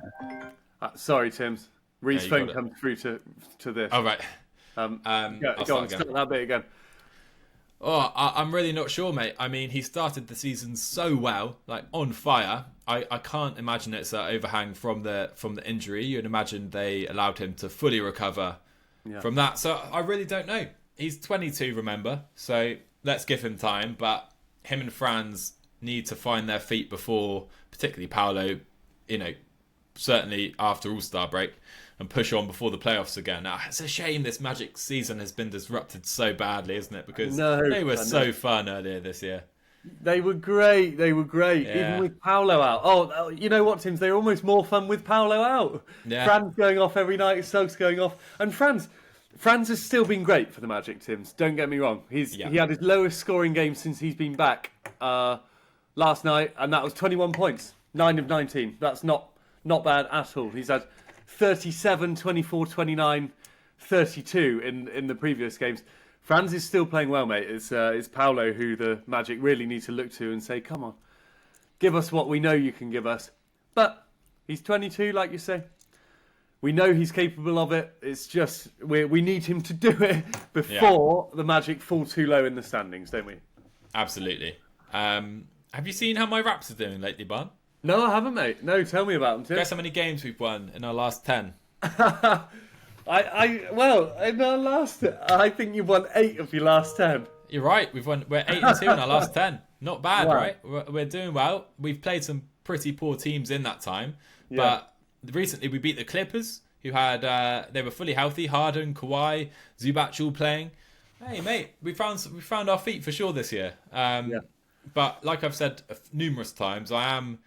B: Sorry, Tim's. Reed's phone comes through to this.
A: Oh, right.
B: Go on, start that bit again.
A: Oh, I'm really not sure, mate. I mean, he started the season so well, like on fire. I can't imagine it's an overhang from the injury. You'd imagine they allowed him to fully recover from that. So I really don't know. He's 22, remember? So let's give him time. But him and Franz need to find their feet before, particularly Paolo, certainly after All-Star break, and push on before the playoffs again. Now, it's a shame this Magic season has been disrupted so badly, isn't it? Because they were so fun earlier this year.
B: They were great.
A: Yeah.
B: Even with Paolo out. Oh, you know what, Tim? They're almost more fun with Paolo out.
A: Yeah.
B: Franz going off every night, Suggs going off. And Franz has still been great for the Magic, Tims. Don't get me wrong. He had his lowest scoring game since he's been back last night, and that was 21 points. 9 of 19. That's not bad at all. He's had 37, 24, 29, 32 in the previous games. Franz is still playing well, mate. It's Paolo who the Magic really need to look to and say, come on, give us what we know you can give us. But he's 22, like you say. We know he's capable of it. It's just we need him to do it before the Magic fall too low in the standings, don't we?
A: Absolutely. Have you seen how my Raps are doing lately, Barn?
B: No, I haven't, mate. No, tell me about them, Tim.
A: Guess how many games we've won in our last 10?
B: I think you've won 8 of your last 10.
A: You're right. We're 8-2 in our last 10. Not bad, right? We're doing well. We've played some pretty poor teams in that time, but recently we beat the Clippers, who had they were fully healthy. Harden, Kawhi, Zubac all playing. Hey, mate, we found our feet for sure this year. But like I've said numerous times, I am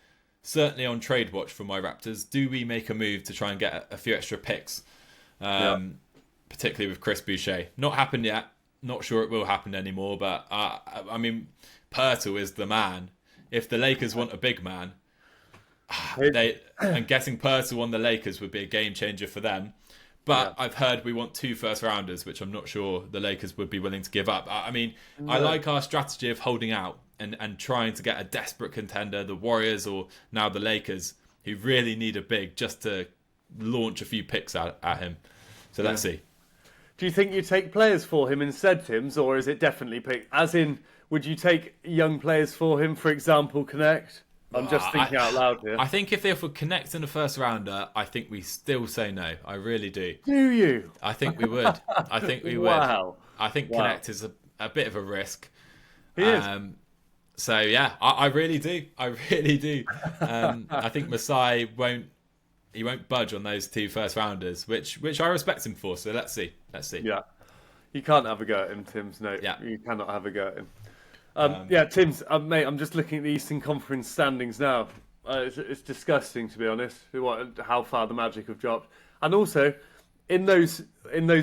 A: certainly on trade watch for my Raptors. Do we make a move to try and get a few extra picks? Particularly with Chris Boucher. Not happened yet. Not sure it will happen anymore. But I mean, Pirtle is the man. If the Lakers want a big man, and getting Pirtle on the Lakers would be a game changer for them. But I've heard we want 2 first rounders, which I'm not sure the Lakers would be willing to give up. I mean, I like our strategy of holding out and trying to get a desperate contender, the Warriors or now the Lakers, who really need a big just to launch a few picks at him. So let's see.
B: Do you think you take players for him instead, Tims, or is it definitely pick? As in, would you take young players for him, for example, Connect? I'm just thinking out loud here.
A: I think if they offer Connect in the first rounder, I think we still say no. I really do.
B: Do you?
A: I think we would. I think we would.
B: Wow.
A: I think Connect is a bit of a risk.
B: He is.
A: So yeah, I really do. I really do. I think Masai won't budge on those 2 first rounders, which I respect him for. So let's see.
B: Yeah, you can't have a go at him, Tims. No, you cannot have a go at him. Tims, mate, I'm just looking at the Eastern Conference standings now. It's disgusting, to be honest, how far the Magic have dropped. And also, in those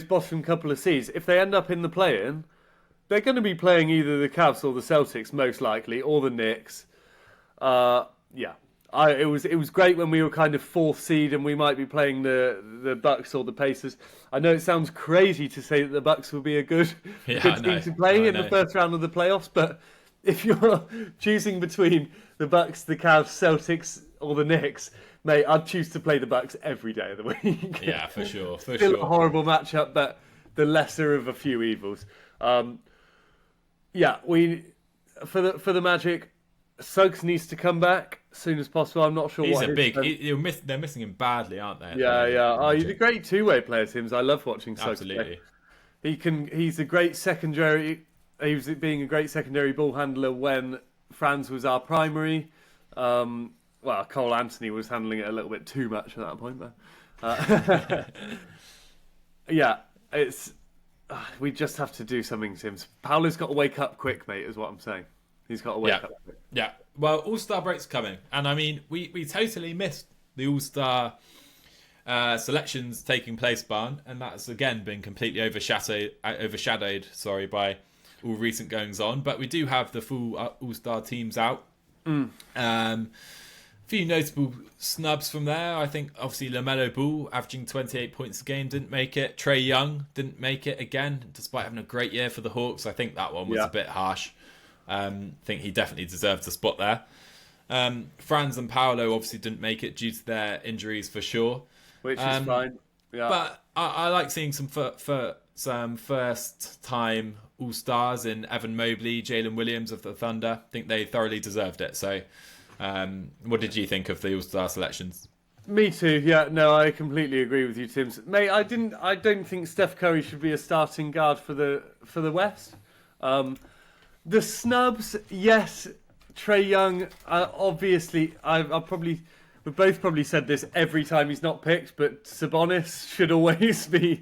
B: bottom couple of seeds, if they end up in the play-in, they're going to be playing either the Cavs or the Celtics, most likely, or the Knicks. It was great when we were kind of 4th seed and we might be playing the Bucks or the Pacers. I know it sounds crazy to say that the Bucks will be a good team to play in the first round of the playoffs, but if you're choosing between the Bucks, the Cavs, Celtics, or the Knicks, mate, I'd choose to play the Bucks every day of the week.
A: Yeah, for sure.
B: Still a horrible matchup, but the lesser of a few evils. For the Magic, Suggs needs to come back as soon as possible. I'm not sure
A: they're missing him badly, aren't they?
B: Yeah. He's a great 2-way player, Tims. I love watching Suggs
A: Absolutely.
B: play. He's a great secondary. He was being a great secondary ball handler when Franz was our primary. Well, Cole Anthony was handling it a little bit too much at that point, but yeah, it's we just have to do something, Sims. Paolo's got to wake up quick, mate, is what I'm saying. He's got to wake up quick.
A: Yeah, well, All-Star break's coming, and I mean, we totally missed the All-Star selections taking place, Barn, and that's again been completely overshadowed, by all recent goings on. But we do have the full All-Star teams out. Few notable snubs from there. I think obviously LaMelo Ball averaging 28 points a game didn't make it. Trae Young didn't make it again, despite having a great year for the Hawks. I think that one was a bit harsh. I think he definitely deserved a spot there. Franz and Paolo obviously didn't make it due to their injuries for sure.
B: Which is fine. Yeah.
A: But I like seeing some first-time All-Stars in Evan Mobley, Jalen Williams of the Thunder. I think they thoroughly deserved it. So what did you think of the All-Star selections?
B: Me too. Yeah, no, I completely agree with you, Tims. Mate, I don't think Steph Curry should be a starting guard for the West. The snubs, yes, Trae Young. Obviously, we've both probably said this every time he's not picked, but Sabonis should always be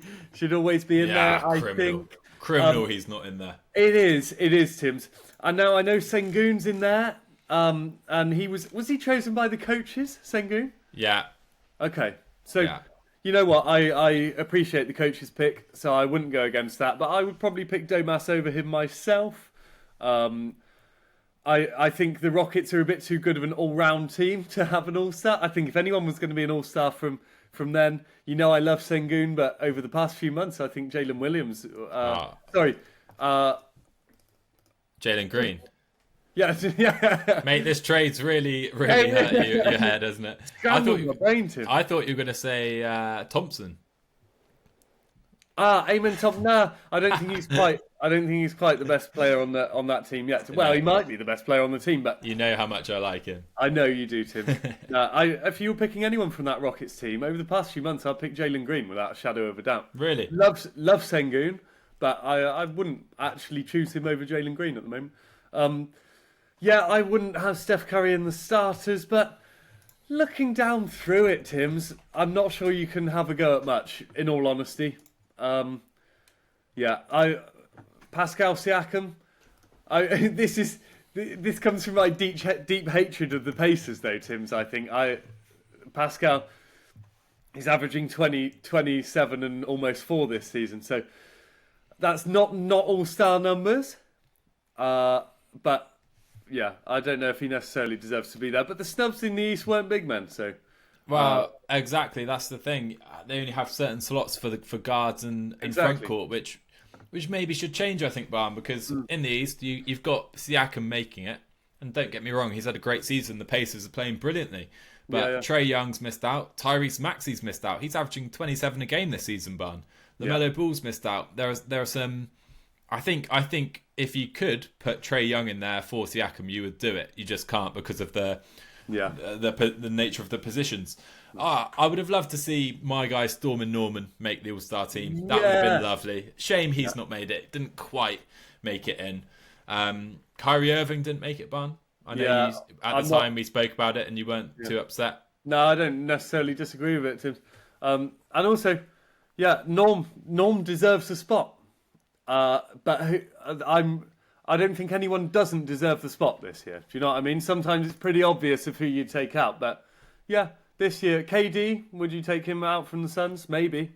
B: in there. I think
A: criminal. He's not in there.
B: It is, Tims. I know Sengun's in there. And he was he chosen by the coaches, Sengun?
A: Yeah.
B: Okay. So, you know what? I appreciate the coach's pick, so I wouldn't go against that. But I would probably pick Domas over him myself. I think the Rockets are a bit too good of an all-round team to have an all-star. I think if anyone was going to be an all-star from then, I love Sengun, but over the past few months, I think Jalen Williams...
A: Jalen Green.
B: Yeah.
A: Mate, this trade's really hurt your head, hasn't it? I thought you were going to say Thompson.
B: Amen Thompson. Nah, I don't think he's quite the best player on that team yet. Well, he might be the best player on the team, but
A: you know how much I like him.
B: I know you do, Tim. If you were picking anyone from that Rockets team over the past few months, I'd pick Jalen Green without a shadow of a doubt.
A: Really?
B: Love Sengun, but I wouldn't actually choose him over Jalen Green at the moment. I wouldn't have Steph Curry in the starters, but looking down through it, Tims, I'm not sure you can have a go at much, in all honesty. Pascal Siakam. This comes from my deep hatred of the Pacers, though, Tims. I think Pascal, he's averaging 20, 27 and almost 4 this season, so that's not all-star numbers, but. Yeah, I don't know if he necessarily deserves to be there, but the snubs in the East weren't big men, so.
A: Well, exactly. That's the thing. They only have certain slots for guards and front court, which maybe should change. I think, Barn, because in the East you've got Siakam making it, and don't get me wrong, he's had a great season. The Pacers are playing brilliantly, but Trae Young's missed out. Tyrese Maxey's missed out. He's averaging 27 a game this season, Barn. LaMelo Ball's missed out. There are some. I think if you could put Trae Young in there for Siakam, you would do it. You just can't because of the nature of the positions. I would have loved to see my guy Stormin Norman make the All-Star team. That would have been lovely. Shame he's not made it. Didn't quite make it in. Kyrie Irving didn't make it, Barn. I know at the time we spoke about it and you weren't too upset.
B: No, I don't necessarily disagree with it, Tim. And also, Norm deserves a spot. But I don't think anyone doesn't deserve the spot this year. Do you know what I mean? Sometimes it's pretty obvious of who you take out. But this year, KD, would you take him out from the Suns? Maybe.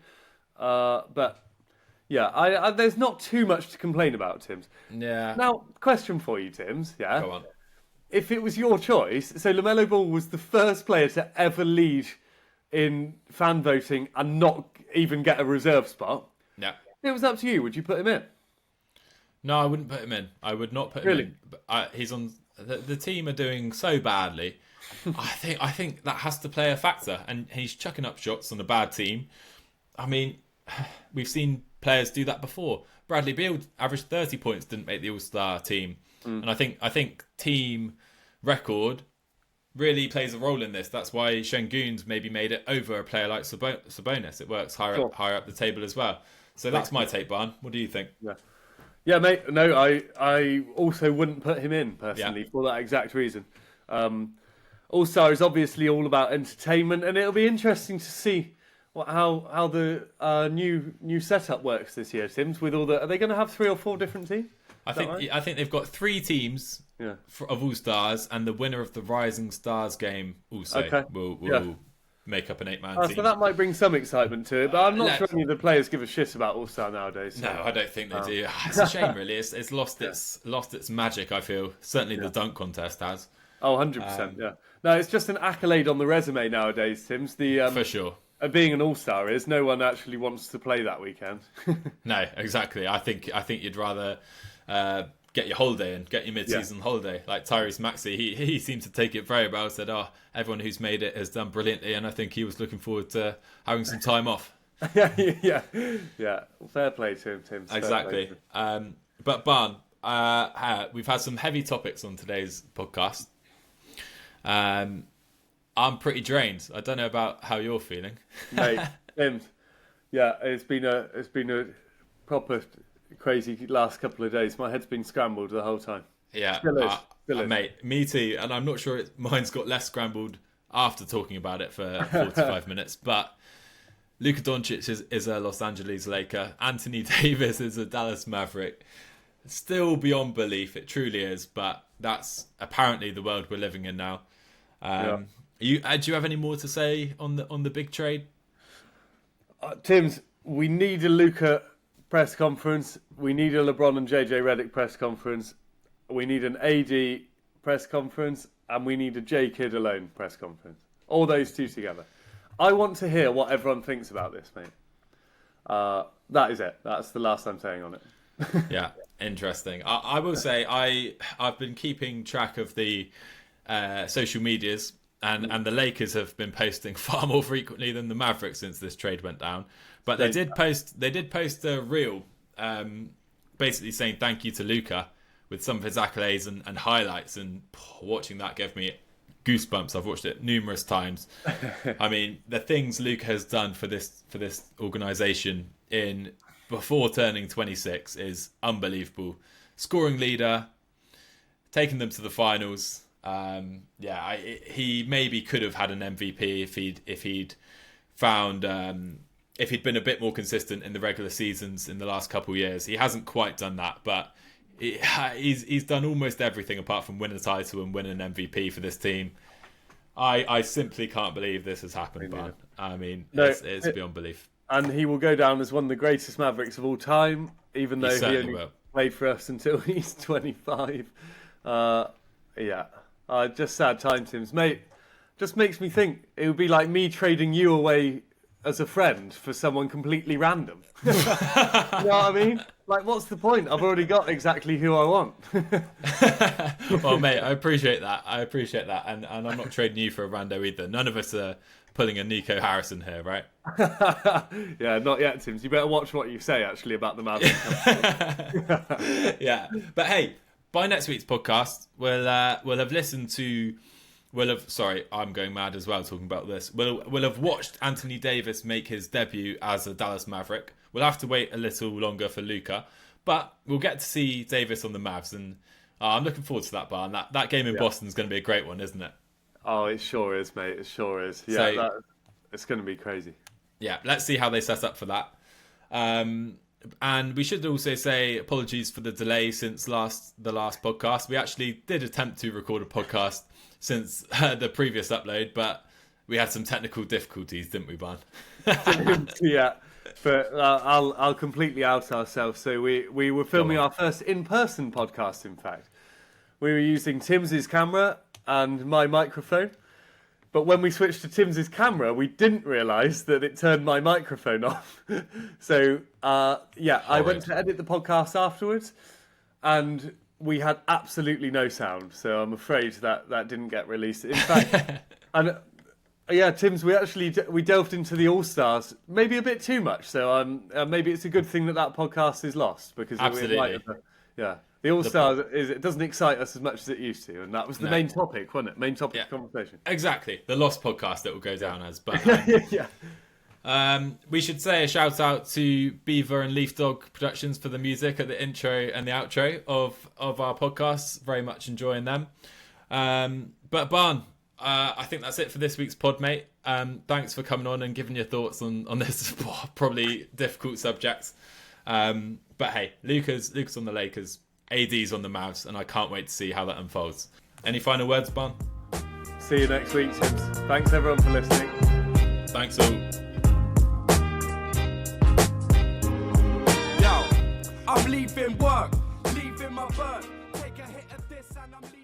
B: But there's not too much to complain about, Tims.
A: Yeah.
B: Now, question for you, Tims. Yeah.
A: Go on.
B: If it was your choice, so LaMelo Ball was the first player to ever lead in fan voting and not even get a reserve spot.
A: Yeah.
B: It was up to you. Would you put him in?
A: No, I wouldn't put him in. I would not put him in. But he's on. The team are doing so badly. I think that has to play a factor. And he's chucking up shots on a bad team. I mean, we've seen players do that before. Bradley Beal averaged 30 points, didn't make the All-Star team. And I think team record really plays a role in this. That's why Şengün's maybe made it over a player like Sabonis. It works higher up the table as well. So that's my take, Barn. What do you think?
B: Yeah, mate. No, I also wouldn't put him in personally for that exact reason. All-Star is obviously all about entertainment, and it'll be interesting to see how the new setup works this year, Sims. With are they going to have 3 or 4 different teams?
A: I think they've got 3 teams of All-Stars, and the winner of the Rising Stars game also will make up an 8-man team.
B: So that might bring some excitement to it, but I'm not sure any of the players give a shit about All-Star nowadays. So.
A: No, I don't think they do. It's a shame, really. It's lost its magic, I feel. Certainly the dunk contest has.
B: Oh, 100%, yeah. No, it's just an accolade on the resume nowadays, Sims.
A: For sure.
B: Being an all-star is no one actually wants to play that weekend.
A: No, exactly. I think you'd rather get your holiday and get your mid-season holiday. Like Tyrese Maxey, he seemed to take it very well. Said, everyone who's made it has done brilliantly, and I think he was looking forward to having some time off.
B: yeah. Fair play to him, Tim.
A: Exactly. But Barn, we've had some heavy topics on today's podcast. I'm pretty drained. I don't know about how you're feeling.
B: Mate, Tim. Yeah, it's been a proper crazy last couple of days. My head's been scrambled the whole time.
A: Yeah,
B: Still is.
A: Mate, me too. And I'm not sure mine's got less scrambled after talking about it for 45 minutes. But Luka Dončić is a Los Angeles Laker. Anthony Davis is a Dallas Maverick. Still beyond belief, it truly is. But that's apparently the world we're living in now. Do you have any more to say on the big trade?
B: Tim's, we need a Luka press conference. We need a LeBron and JJ Redick press conference. We need an AD press conference, and we need a J Kidd alone press conference. All those 2 together. I want to hear what everyone thinks about this, mate. That is it. That's the last I'm saying on it.
A: Yeah, interesting. I will say I've been keeping track of the social medias, and the Lakers have been posting far more frequently than the Mavericks since this trade went down. But they did post a reel, basically saying thank you to Luka with some of his accolades and highlights. And watching that gave me goosebumps. I've watched it numerous times. I mean, the things Luka has done for this organisation before turning 26 is unbelievable. Scoring leader, taking them to the finals. He maybe could have had an MVP if he'd been a bit more consistent in the regular seasons in the last couple of years. He hasn't quite done that, but he's done almost everything apart from win a title and win an MVP for this team. I simply can't believe this has happened, Barn. I mean, it's beyond belief. And
B: he will go down as one of the greatest Mavericks of all time, even though he only played for us until he's 25. Just sad times, Tims. Mate, just makes me think it would be like me trading you away as a friend for someone completely random. You know what I mean? Like, what's the point? I've already got exactly who I want.
A: Well, mate, I appreciate that. And I'm not trading you for a rando either. None of us are pulling a Nico Harrison here, right?
B: Yeah, not yet, Tims. You better watch what you say, actually, about the Mavericks.
A: Yeah. But hey, by next week's podcast, we'll have listened to... Sorry, I'm going mad as well talking about this. We'll have watched Anthony Davis make his debut as a Dallas Maverick. We'll have to wait a little longer for Luka, but we'll get to see Davis on the Mavs, and I'm looking forward to that, Barn. That game in Boston is going to be a great one, isn't it?
B: Oh, it sure is, mate. It sure is. Yeah, it's going to be crazy.
A: Yeah, let's see how they set up for that. And we should also say apologies for the delay since the last podcast. We actually did attempt to record a podcast since the previous upload, but we had some technical difficulties, didn't we, Barn?
B: Yeah, but I'll completely out ourselves. So we were filming our first in-person podcast, in fact. We were using Tim's camera and my microphone. But when we switched to Tim's camera, we didn't realise that it turned my microphone off. So, I went to edit the podcast afterwards, and we had absolutely no sound. So I'm afraid that didn't get released. In fact, Tim's, we delved into the All-Stars maybe a bit too much. So maybe it's a good thing that podcast is lost, because
A: absolutely.
B: The All-Stars, it doesn't excite us as much as it used to, and that was the main topic, wasn't it? Main topic of conversation.
A: Exactly. The lost podcast that will go down as, but... We should say a shout out to Beaver and Leaf Dog Productions for the music at the intro and the outro of our podcasts. Very much enjoying them. But Barn, I think that's it for this week's pod, mate. Thanks for coming on and giving your thoughts on this probably difficult subject. But hey, Luka's on the Lakers, AD's on the Mavs, and I can't wait to see how that unfolds. Any final words, Barn?
B: See you next week, Tims. Thanks everyone for listening.
A: Thanks all.
C: I'm leaving work, leaving my bird. Take a hit of this and I'm leaving.